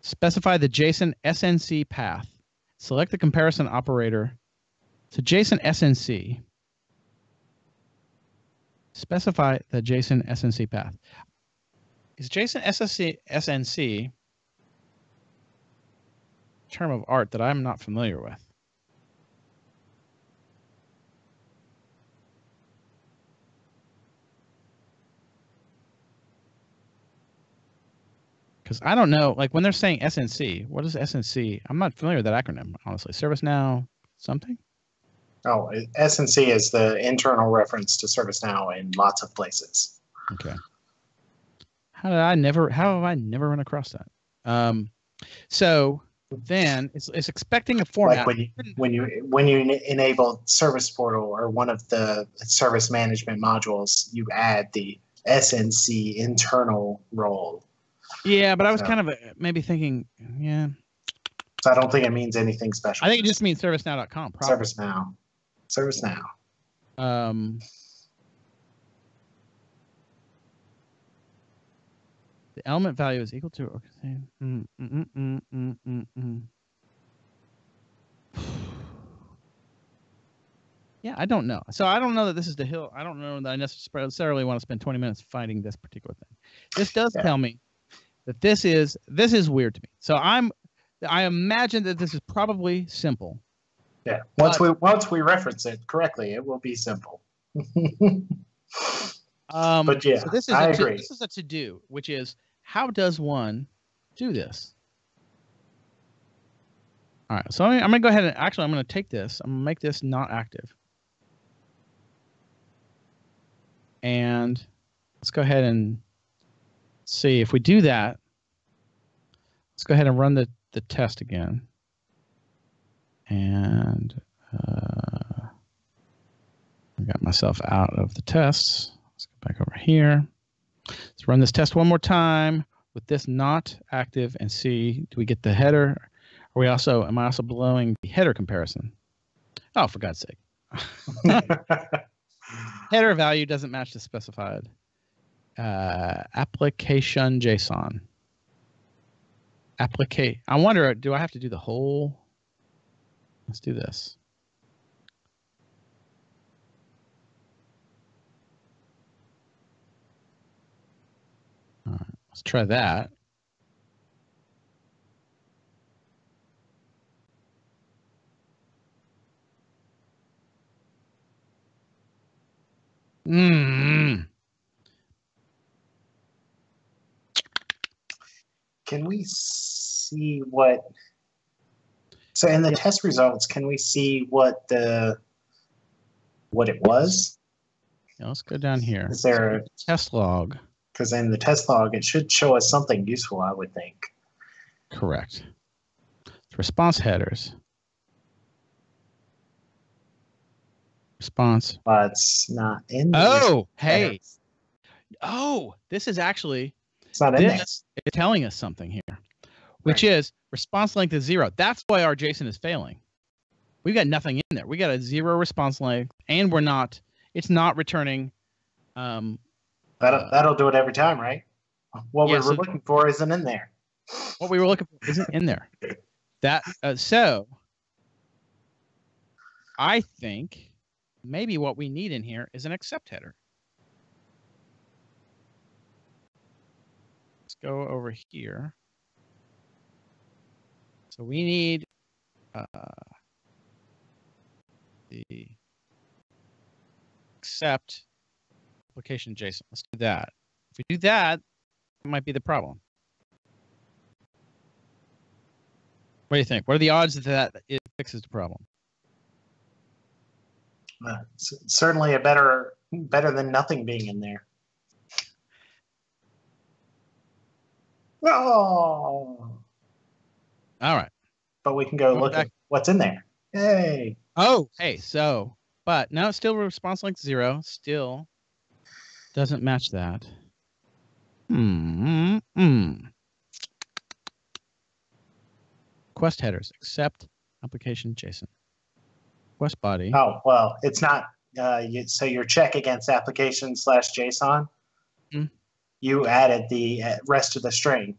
specify the JSON SNC path. Select the comparison operator. So JSON SNC. Specify the JSON SNC path. Is JSON SNC a term of art that I'm not familiar with? Because I don't know, like when they're saying SNC, what is SNC? I'm not familiar with that acronym, honestly. ServiceNow something? Oh, SNC is the internal reference to ServiceNow in lots of places. Okay. How have I never run across that? So then it's expecting a format. Like when you enable Service Portal or one of the service management modules, you add the SNC internal role. Yeah, but I was kind of maybe thinking, yeah. So I don't think it means anything special. I think it just means ServiceNow.com. ServiceNow. The element value is equal to. Okay. Yeah, I don't know. So I don't know that this is the hill. I don't know that I necessarily want to spend 20 minutes finding this particular thing. This does tell me that this is weird to me. So I imagine that this is probably simple. Yeah. Once we reference it correctly, it will be simple. But yeah, so this is I agree. This is a to-do, which is how does one do this? All right. So I'm going to go ahead and actually I'm going to take this. I'm going to make this not active. And let's go ahead and see if we do that. Let's go ahead and run the test again. And I got myself out of the tests. Let's go back over here. Let's run this test one more time with this not active and see, do we get the header? Am I also blowing the header comparison? Oh, for God's sake. Header value doesn't match the specified application JSON. I wonder, do I have to do the whole? Let's do this. All right, let's try that. Can we see what? So in the test results, can we see what it was? Yeah, let's go down here. Is there a test log? Because in the test log, it should show us something useful, I would think. Correct. Response headers. Response. But it's not in there. Oh, hey. Oh, this is actually. It's not in there. It's telling us something here, which is response length is 0. That's why our JSON is failing. We've got nothing in there. We got a 0 response length, and it's not returning. That'll do it every time, right? What we were looking for isn't in there. What we were looking for isn't in there. So I think maybe what we need in here is an accept header. Let's go over here. So we need the accept application JSON. Let's do that. If we do that, might be the problem? What do you think? What are the odds that it fixes the problem? Certainly a better than nothing being in there. Oh. All right. But we can go look at what's in there. Yay. Oh, hey, so, but now it's still response length 0. Still doesn't match that. Quest headers, accept application JSON. Quest body. Oh, well, it's not. So your check against application/JSON, you added the rest of the string.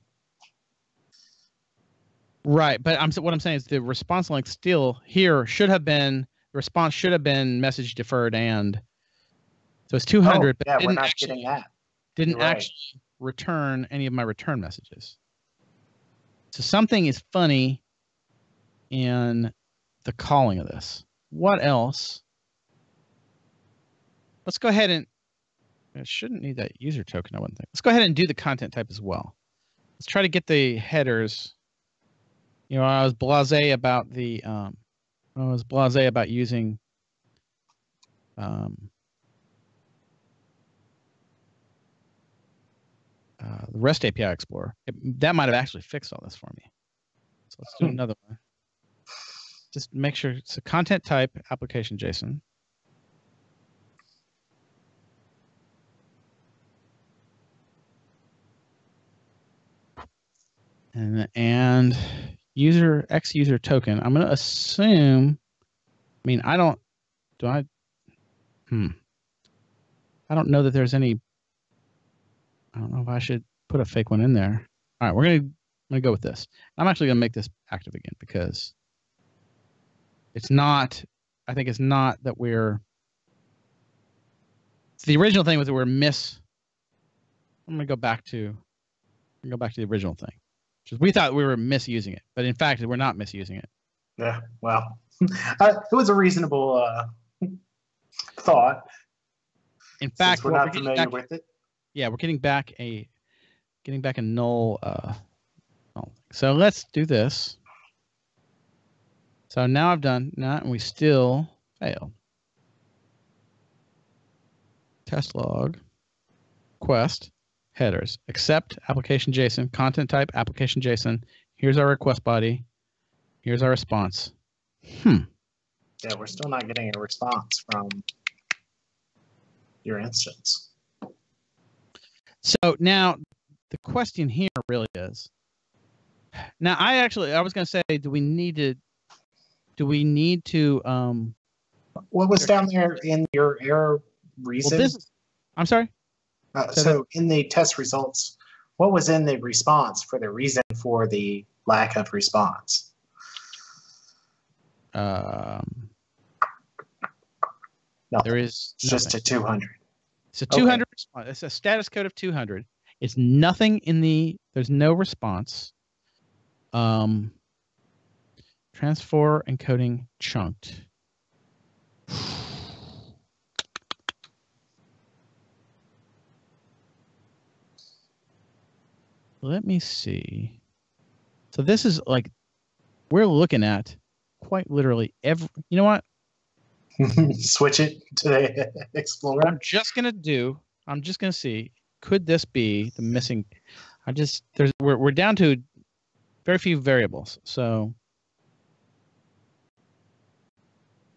Right, but what I'm saying is the response length still here should have been, response should have been message deferred and. So it's 200, but we're not getting that. Didn't actually return any of my return messages. So something is funny in the calling of this. What else? Let's go ahead and, it shouldn't need that user token, I wouldn't think. Let's go ahead and do the content type as well. Let's try to get the headers. You know, I was blasé about the, using the REST API Explorer. That might have actually fixed all this for me. So let's do another one. Just make sure it's a content type application JSON. And X user token. I'm going to assume, I mean, I don't know that there's any, I don't know if I should put a fake one in there. All right, I'm gonna go with this. I'm actually gonna make this active again because it's not, I think it's not that the original thing was that I'm gonna go back to the original thing. We thought we were misusing it, but in fact, we're not misusing it. Yeah, well, it was a reasonable thought. In fact, we're not familiar with it. Yeah, we're getting back a null. So let's do this. So now I've done that, and we still failed. Test log, quest, headers, accept application JSON, content type application JSON. Here's our request body. Here's our response. Yeah, we're still not getting a response from your instance. So now the question here really is, now I was going to say, do we need to what was down there in your error reason? Well, I'm sorry? So in the test results, what was in the response for the reason for the lack of response? No, there is just a 200. It's a 200 response. It's a status code of 200. It's nothing there's no response. Transfer encoding chunked. Let me see. So this is like, we're looking at quite literally every, you know what? Switch it to the Explorer. What I'm just going to see, could this be the missing, we're down to very few variables. So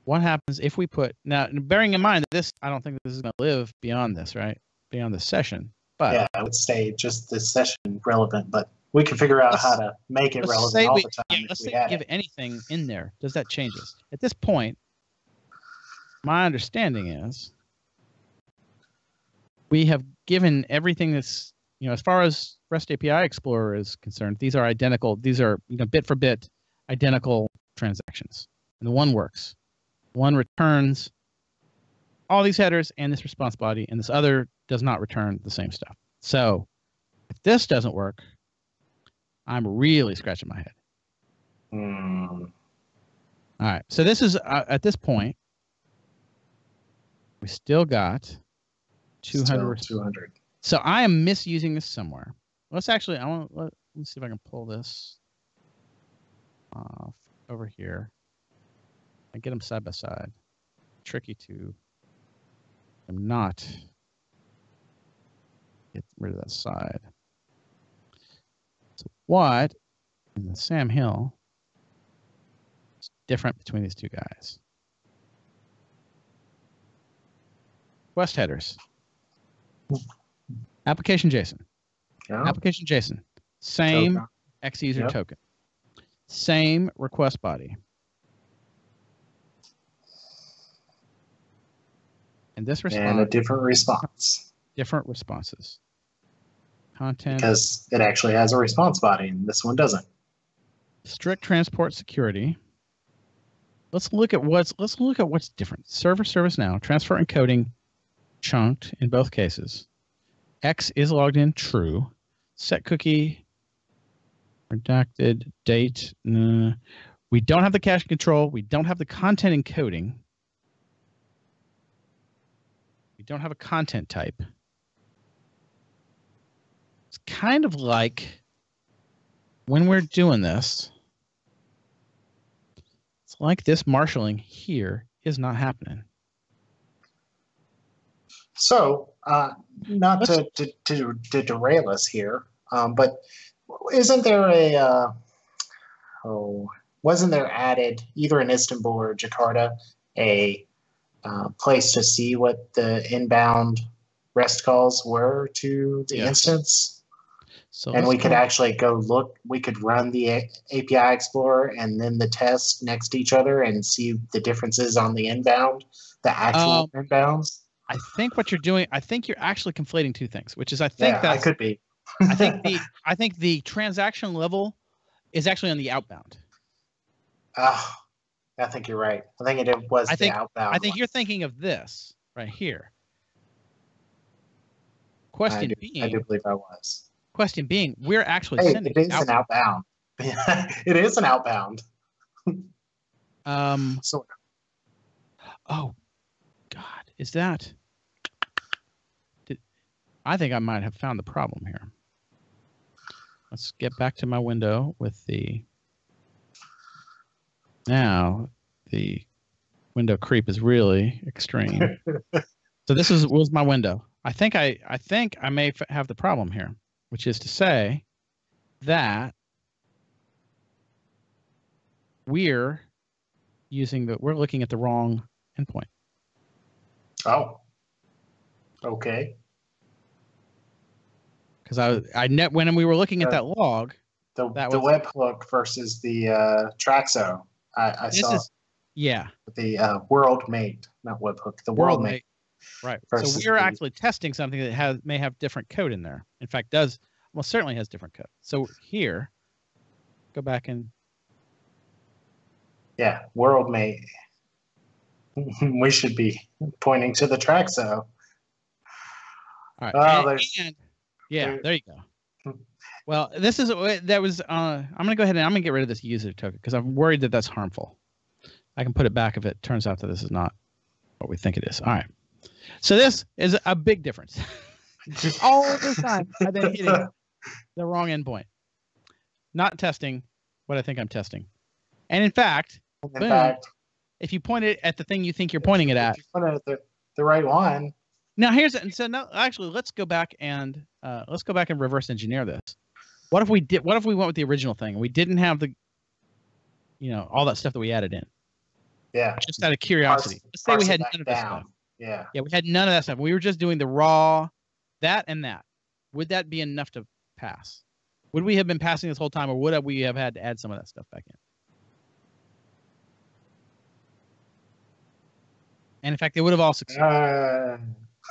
what happens if we now bearing in mind that this, I don't think this is going to live beyond this, right? Beyond the session. But yeah, I would stay just this session relevant, but we can figure out how to make it relevant all the time. Yeah, let's say we give anything in there. Does that change us? At this point, my understanding is we have given everything that's, as far as REST API Explorer is concerned, these are identical. These are, bit for bit identical transactions. And the one works. One returns all these headers and this response body, and this other does not return the same stuff. So if this doesn't work, I'm really scratching my head. All right. So this is, at this point, we still got 200. Still 200. So I am misusing this somewhere. let's actually, let me see if I can pull this off over here and get them side by side. Tricky to not get rid of that side. So what in the Sam Hill is different between these two guys? Quest headers. Application JSON. Yeah. Application JSON. Same Token. X-user token. Same request body. And this response. And a different response. Different responses. Content. Because it actually has a response body, and this one doesn't. Strict transport security. Let's look at what's different. Server ServiceNow, transfer encoding, chunked in both cases. X is logged in true. Set cookie, redacted, date. We don't have the cache control. We don't have the content encoding. We don't have a content type. It's kind of like when we're doing this, it's like this marshalling here is not happening. So, not to derail us here, but isn't there wasn't there added either in Istanbul or Jakarta a place to see what the inbound REST calls were to the instance? So and we could actually go look, we could run the API Explorer and then the test next to each other and see the differences on the inbound, the actual inbounds. I think what you're doing, I think you're actually conflating two things, which is I think that could be. I think the transaction level is actually on the outbound. I think you're right. I think it was the outbound. I think you're thinking of this right here. Question being, I do believe I was. Question being, we're actually sending. It is an outbound. It is an outbound. Sort of. Oh, God, is that? I think I might have found the problem here. Let's get back to my window with the. Now, the window creep is really extreme. So this was my window. I think I may have the problem here, which is to say that we're looking at the wrong endpoint. Oh. Okay. Because when we were looking at that log, the webhook versus the Traxo, I saw. The world mate, not webhook. The world mate. Right. So we're actually testing something that may have different code in there. In fact, certainly has different code. So here, go back and. Yeah, world mate. We should be pointing to the Traxo. All right. There you go. Well, I'm going to go ahead and I'm going to get rid of this user token because I'm worried that that's harmful. I can put it back if it turns out that this is not what we think it is. All right. So this is a big difference. All this time I've been hitting the wrong endpoint. Not testing what I think I'm testing. And in fact, if you point it at the thing you think you're pointing it at. If you point it at the right one. Now actually let's go back and reverse engineer this. What if we went with the original thing and we didn't have the all that stuff that we added in? Yeah. Just out of curiosity. Let's say we had none of this stuff. Yeah. Yeah, we had none of that stuff. We were just doing the raw that and that. Would that be enough to pass? Would we have been passing this whole time, or would we have had to add some of that stuff back in? And in fact, they would have all succeeded.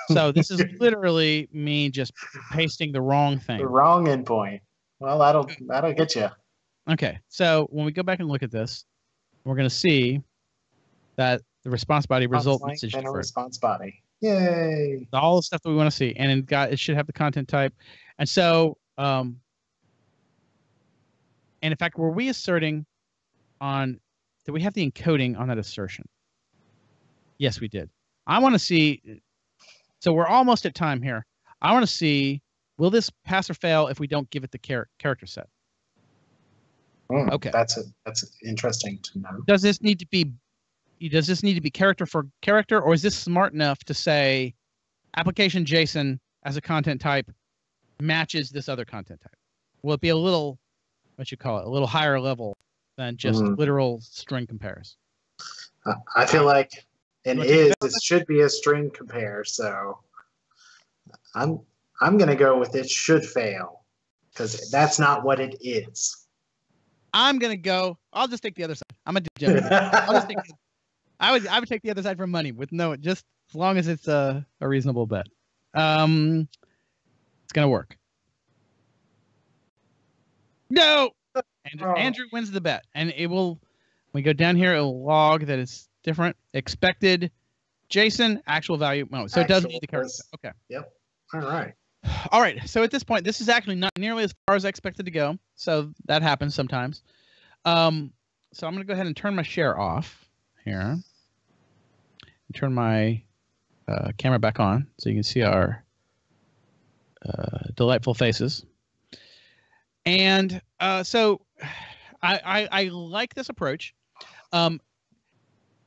So this is literally me just pasting the wrong thing. The wrong endpoint. Well, that'll get you. Okay, so when we go back and look at this, we're going to see that the response body result message and a response body. Yay! All the stuff that we want to see, and it should have the content type. And so, and in fact, were we asserting did we have the encoding on that assertion? Yes, we did. I want to see. So we're almost at time here. I want to see Will this pass or fail if we don't give it the character set? Okay. That's interesting to know. Does this need to be character for character, or is this smart enough to say application JSON as a content type matches this other content type? Will it be a little, a little higher level than just literal string compares? I feel like it should be a string compare, so I'm going to go with it should fail, because that's not what it is. I'm going to go, I'll just take the other side. I'm a degenerate. I'll just take I would take the other side for money with just as long as it's a reasonable bet. It's going to work. No! Andrew wins the bet. And it will, when we go down here, it'll log that it's different. Expected JSON, actual value. No, so it doesn't need the character. Okay. Yep. All right. All right. So at this point, this is actually not nearly as far as I expected to go. So that happens sometimes. So I'm going to go ahead and turn my share off here. Turn my camera back on so you can see our delightful faces. And so I like this approach.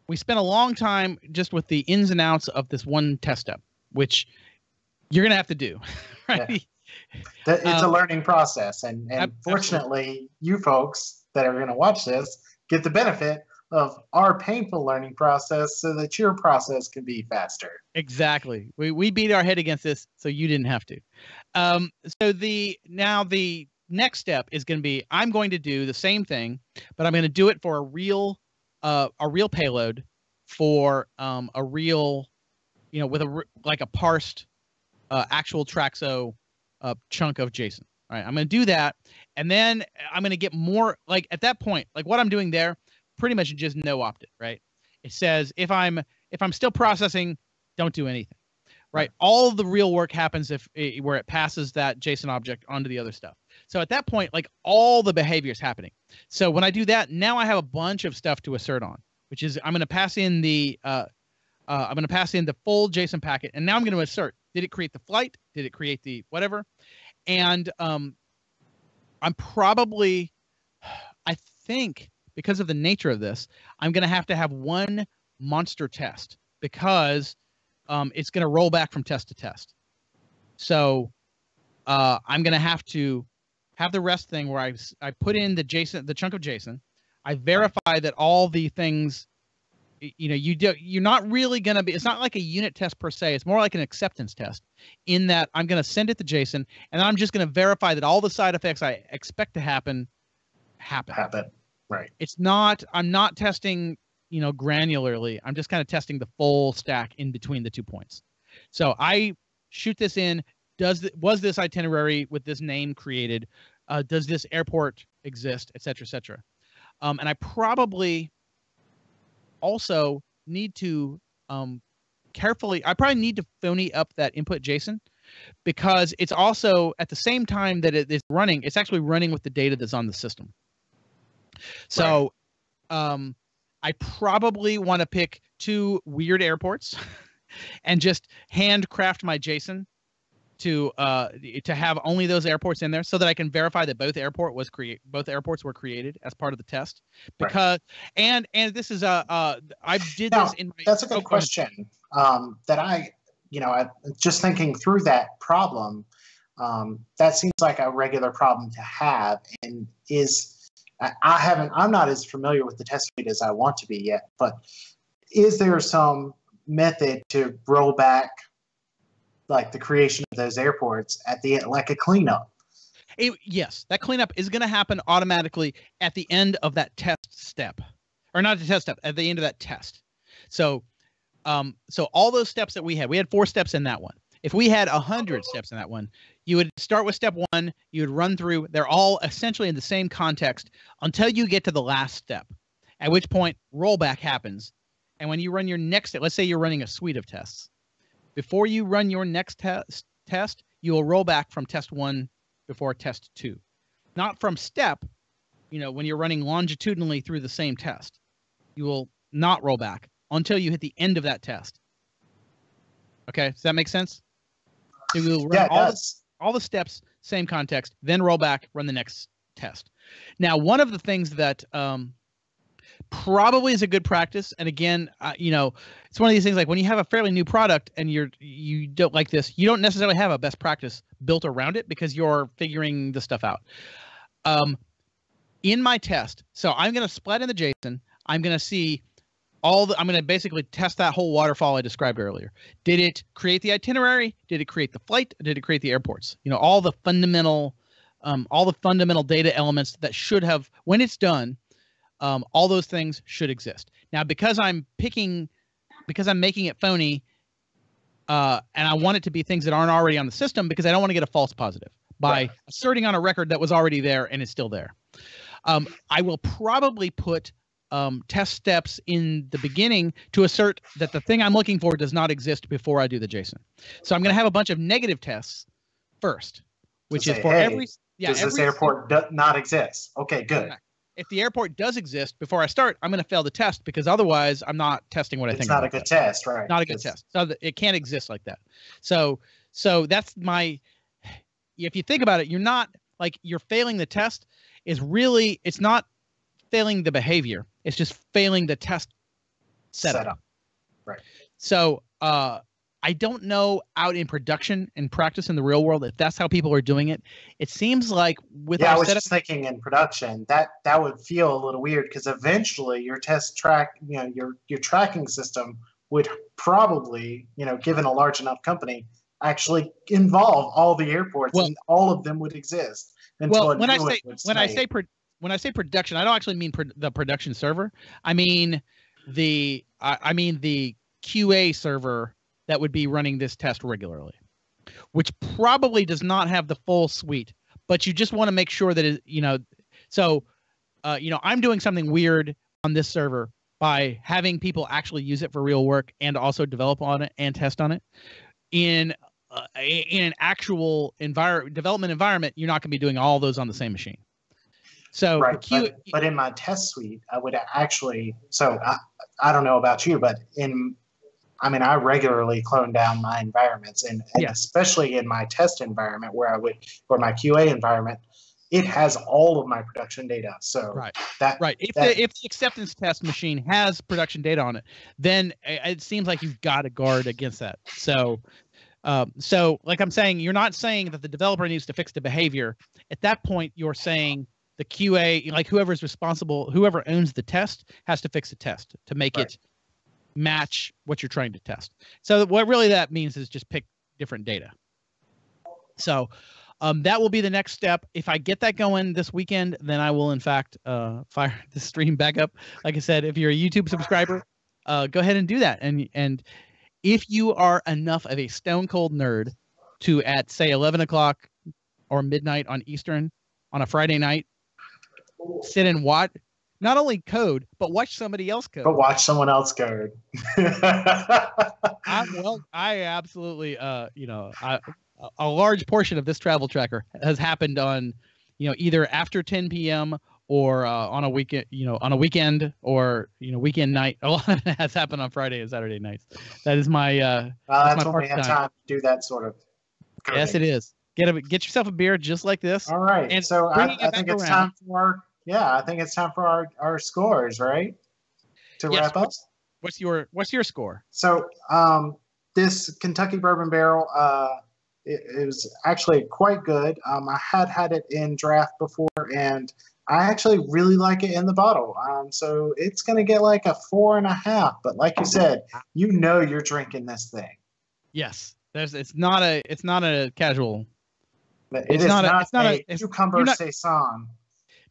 We spent a long time just with the ins and outs of this one test step, which you're going to have to do, right? Yeah. It's a learning process. And fortunately, you folks that are going to watch this get the benefit of our painful learning process so that your process can be faster. Exactly. We beat our head against this so you didn't have to. So the next step is going to be, I'm going to do the same thing, but I'm going to do it for a real payload for a real, with a parsed actual Traxo chunk of JSON. All right, I'm going to do that, and then I'm going to get more, like at that point, like what I'm doing there, pretty much just no opt it, right? It says if I'm still processing, don't do anything, right? All of the real work happens where it passes that JSON object onto the other stuff. So at that point, like all the behavior is happening. So when I do that, now I have a bunch of stuff to assert on, which is I'm going to pass in the full JSON packet, and now I'm going to assert: did it create the flight? Did it create the whatever? And I'm probably, I think, because of the nature of this, I'm going to have one monster test, because it's going to roll back from test to test. So I'm going to have the rest thing where I put in the chunk of JSON. I verify that all the things, you're not really going to be, it's not like a unit test per se. It's more like an acceptance test, in that I'm going to send it to JSON, and I'm just going to verify that all the side effects I expect to happen. Right. I'm not testing, granularly. I'm just kind of testing the full stack in between the 2 points. So I shoot this in. Was this itinerary with this name created? Does this airport exist, et cetera, et cetera? And I probably also need to I probably need to phony up that input JSON, because it's also at the same time that it is running, it's actually running with the data that's on the system. So I probably want to pick 2 weird airports and just handcraft my JSON to have only those airports in there, so that I can verify that both airports were created as part of the test. Because and this is I did this in my, that's a good question that I just thinking through that problem, that seems like a regular problem to have, and I'm not as familiar with the test suite as I want to be yet, but is there some method to roll back like the creation of those airports at the end, like a cleanup? Yes, that cleanup is going to happen automatically at the end of that test step, or not the test step, at the end of that test. So all those steps that we had 4 steps in that one. If we had 100 steps in that one, you would start with step 1, you would run through, they're all essentially in the same context until you get to the last step, at which point rollback happens. And when you run your next step, let's say you're running a suite of tests. Before you run your next test, you will roll back from test 1 before test 2. Not from step, when you're running longitudinally through the same test. You will not roll back until you hit the end of that test. Okay, does that make sense? So we'll run all the steps, same context, then roll back, run the next test. Now, one of the things that probably is a good practice, and again, it's one of these things like when you have a fairly new product and you don't like this, you don't necessarily have a best practice built around it because you're figuring the stuff out. In my test, so I'm going to split in the JSON. I'm going to see I'm going to basically test that whole waterfall I described earlier. Did it create the itinerary? Did it create the flight? Did it create the airports? All the fundamental data elements that should have, when it's done, all those things should exist. Now, because I'm making it phony, and I want it to be things that aren't already on the system because I don't want to get a false positive by asserting on a record that was already there and is still there. I will probably put test steps in the beginning to assert that the thing I'm looking for does not exist before I do the JSON. So I'm going to have a bunch of negative tests first, which is for every. Does this airport not exist? Okay, good. If the airport does exist before I start, I'm going to fail the test because otherwise I'm not testing what I think. It's not a good test, right? Not a good test. So it can't exist like that. So that's my. If you think about it, you're failing the test. It's not failing the behavior. It's just failing the test setup. Right. So I don't know out in production and practice in the real world if that's how people are doing it. It seems like with I was just thinking in production that would feel a little weird because eventually your test track, your tracking system would probably, given a large enough company, actually involve all the airports and all of them would exist. When I say production, I don't actually mean the production server. I mean the QA server that would be running this test regularly, which probably does not have the full suite. But you just want to make sure that I'm doing something weird on this server by having people actually use it for real work and also develop on it and test on it. In an actual development environment, you're not going to be doing all those on the same machine. So, but in my test suite, I would actually. So I don't know about you, but I regularly clone down my environments, and especially in my test environment or my QA environment, it has all of my production data. So if the acceptance test machine has production data on it, then it seems like you've got to guard against that. So like I'm saying, you're not saying that the developer needs to fix the behavior. At that point, you're saying the QA, like whoever's responsible, whoever owns the test, has to fix the test to make it match what you're trying to test. So what really that means is just pick different data. So that will be the next step. If I get that going this weekend, then I will in fact fire the stream back up. Like I said, if you're a YouTube subscriber, go ahead and do that. And if you are enough of a stone cold nerd to at say 11 o'clock or midnight on Eastern on a Friday night, sit and watch, not only code, but watch somebody else code. But watch someone else code. I absolutely, a large portion of this travel tracker has happened on, either after 10 p.m. or on a weekend or weekend night. A lot of it has happened on Friday and Saturday nights. That is my. That's when we have time to do that sort of coding. Yes, it is. Get yourself a beer just like this. All right. And so I think it's time for. Yeah, I think it's time for our scores, right? To wrap up. What's your score? So this Kentucky Bourbon Barrel, it was actually quite good. I had it in draft before, and I actually really like it in the bottle. So it's going to get like a 4.5. But like you said, you're drinking this thing. Yes, it's not a casual. It's not a cucumber saison.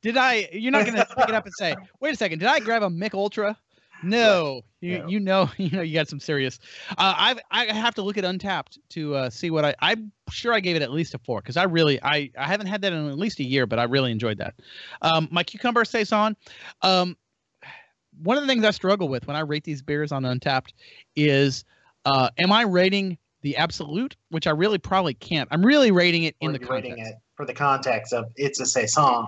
You're not going to pick it up and say, wait a second, did I grab a Mick Ultra? No, you got some serious. I have to look at Untapped to see what I'm sure I gave it at least a 4 because I haven't had that in at least a year, but I really enjoyed that. My cucumber saison. One of the things I struggle with when I rate these beers on Untapped is, am I rating the absolute, which I really probably can't. I'm really rating it in the context. Rating it for the context of it's a saison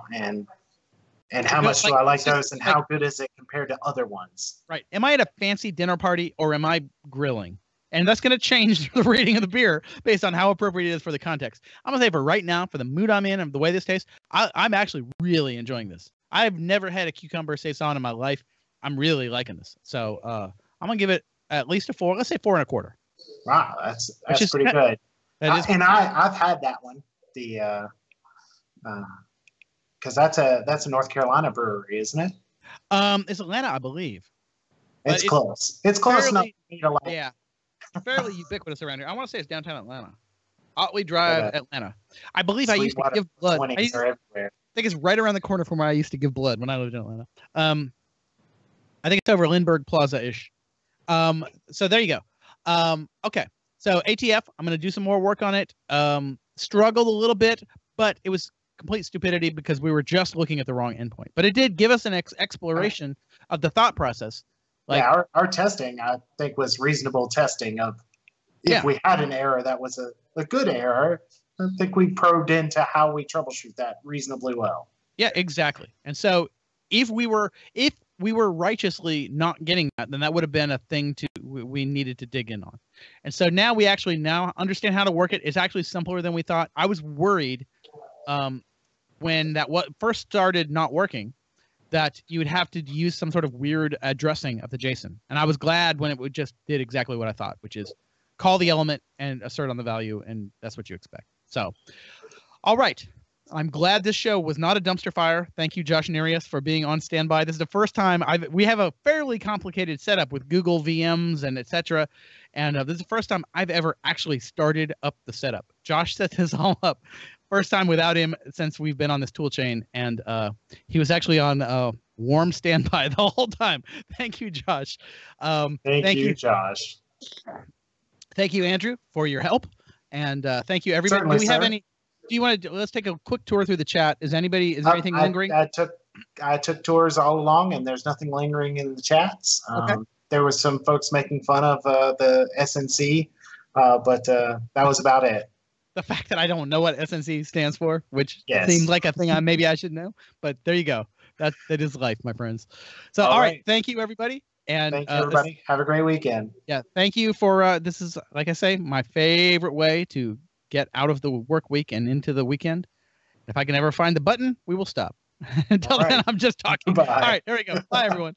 and how much do I like those and how good is it compared to other ones? Right. Am I at a fancy dinner party or am I grilling? And that's going to change the rating of the beer based on how appropriate it is for the context. I'm going to say for right now, for the mood I'm in and the way this tastes, I'm actually really enjoying this. I've never had a cucumber saison in my life. I'm really liking this. So I'm going to give it at least a 4. Let's say 4.25. Wow, that's pretty good. And I've had that one. The because that's a North Carolina brewery, isn't it? It's Atlanta, I believe. It's close. It's close enough for me to like. Yeah, fairly ubiquitous around here. I want to say it's downtown Atlanta. Otley Drive, Atlanta. I believe I used to give blood. I think it's right around the corner from where I used to give blood when I lived in Atlanta. I think it's over Lindbergh Plaza-ish. So there you go. Okay. So ATF, I'm going to do some more work on it. Struggled a little bit, but it was complete stupidity because we were just looking at the wrong endpoint. But it did give us an exploration of the thought process. Like, yeah, our testing, I think, was reasonable testing of if we had an error that was a good error. I think we probed into how we troubleshoot that reasonably well. Yeah, exactly. And so if we were righteously not getting that, then that would have been a thing we needed to dig in on. And so now we actually understand how to work it. It's actually simpler than we thought. I was worried when what first started not working that you would have to use some sort of weird addressing of the JSON. And I was glad when it just did exactly what I thought, which is call the element and assert on the value, and that's what you expect. So, all right. I'm glad this show was not a dumpster fire. Thank you, Josh Nerius, for being on standby. This is the first time we have a fairly complicated setup with Google VMs and etc. And this is the first time I've ever actually started up the setup. Josh set this all up. First time without him since we've been on this tool chain. And he was actually on warm standby the whole time. Thank you, Josh. Thank you, Josh. Thank you, Andrew, for your help. And thank you, everybody. Certainly, do we have any? Do you want to? Let's take a quick tour through the chat. Is there anything lingering? I took tours all along, and there's nothing lingering in the chats. Okay. There was some folks making fun of the SNC, but that was about it. The fact that I don't know what SNC stands for, which seems like a thing maybe I should know, but there you go. That is life, my friends. So, all right. Thank you, everybody. And thank you, everybody. Have a great weekend. Yeah. Thank you for this is, like I say, my favorite way to get out of the work week and into the weekend. If I can ever find the button, we will stop. Until then, I'm just talking. Bye. All right, there we go. Bye, everyone.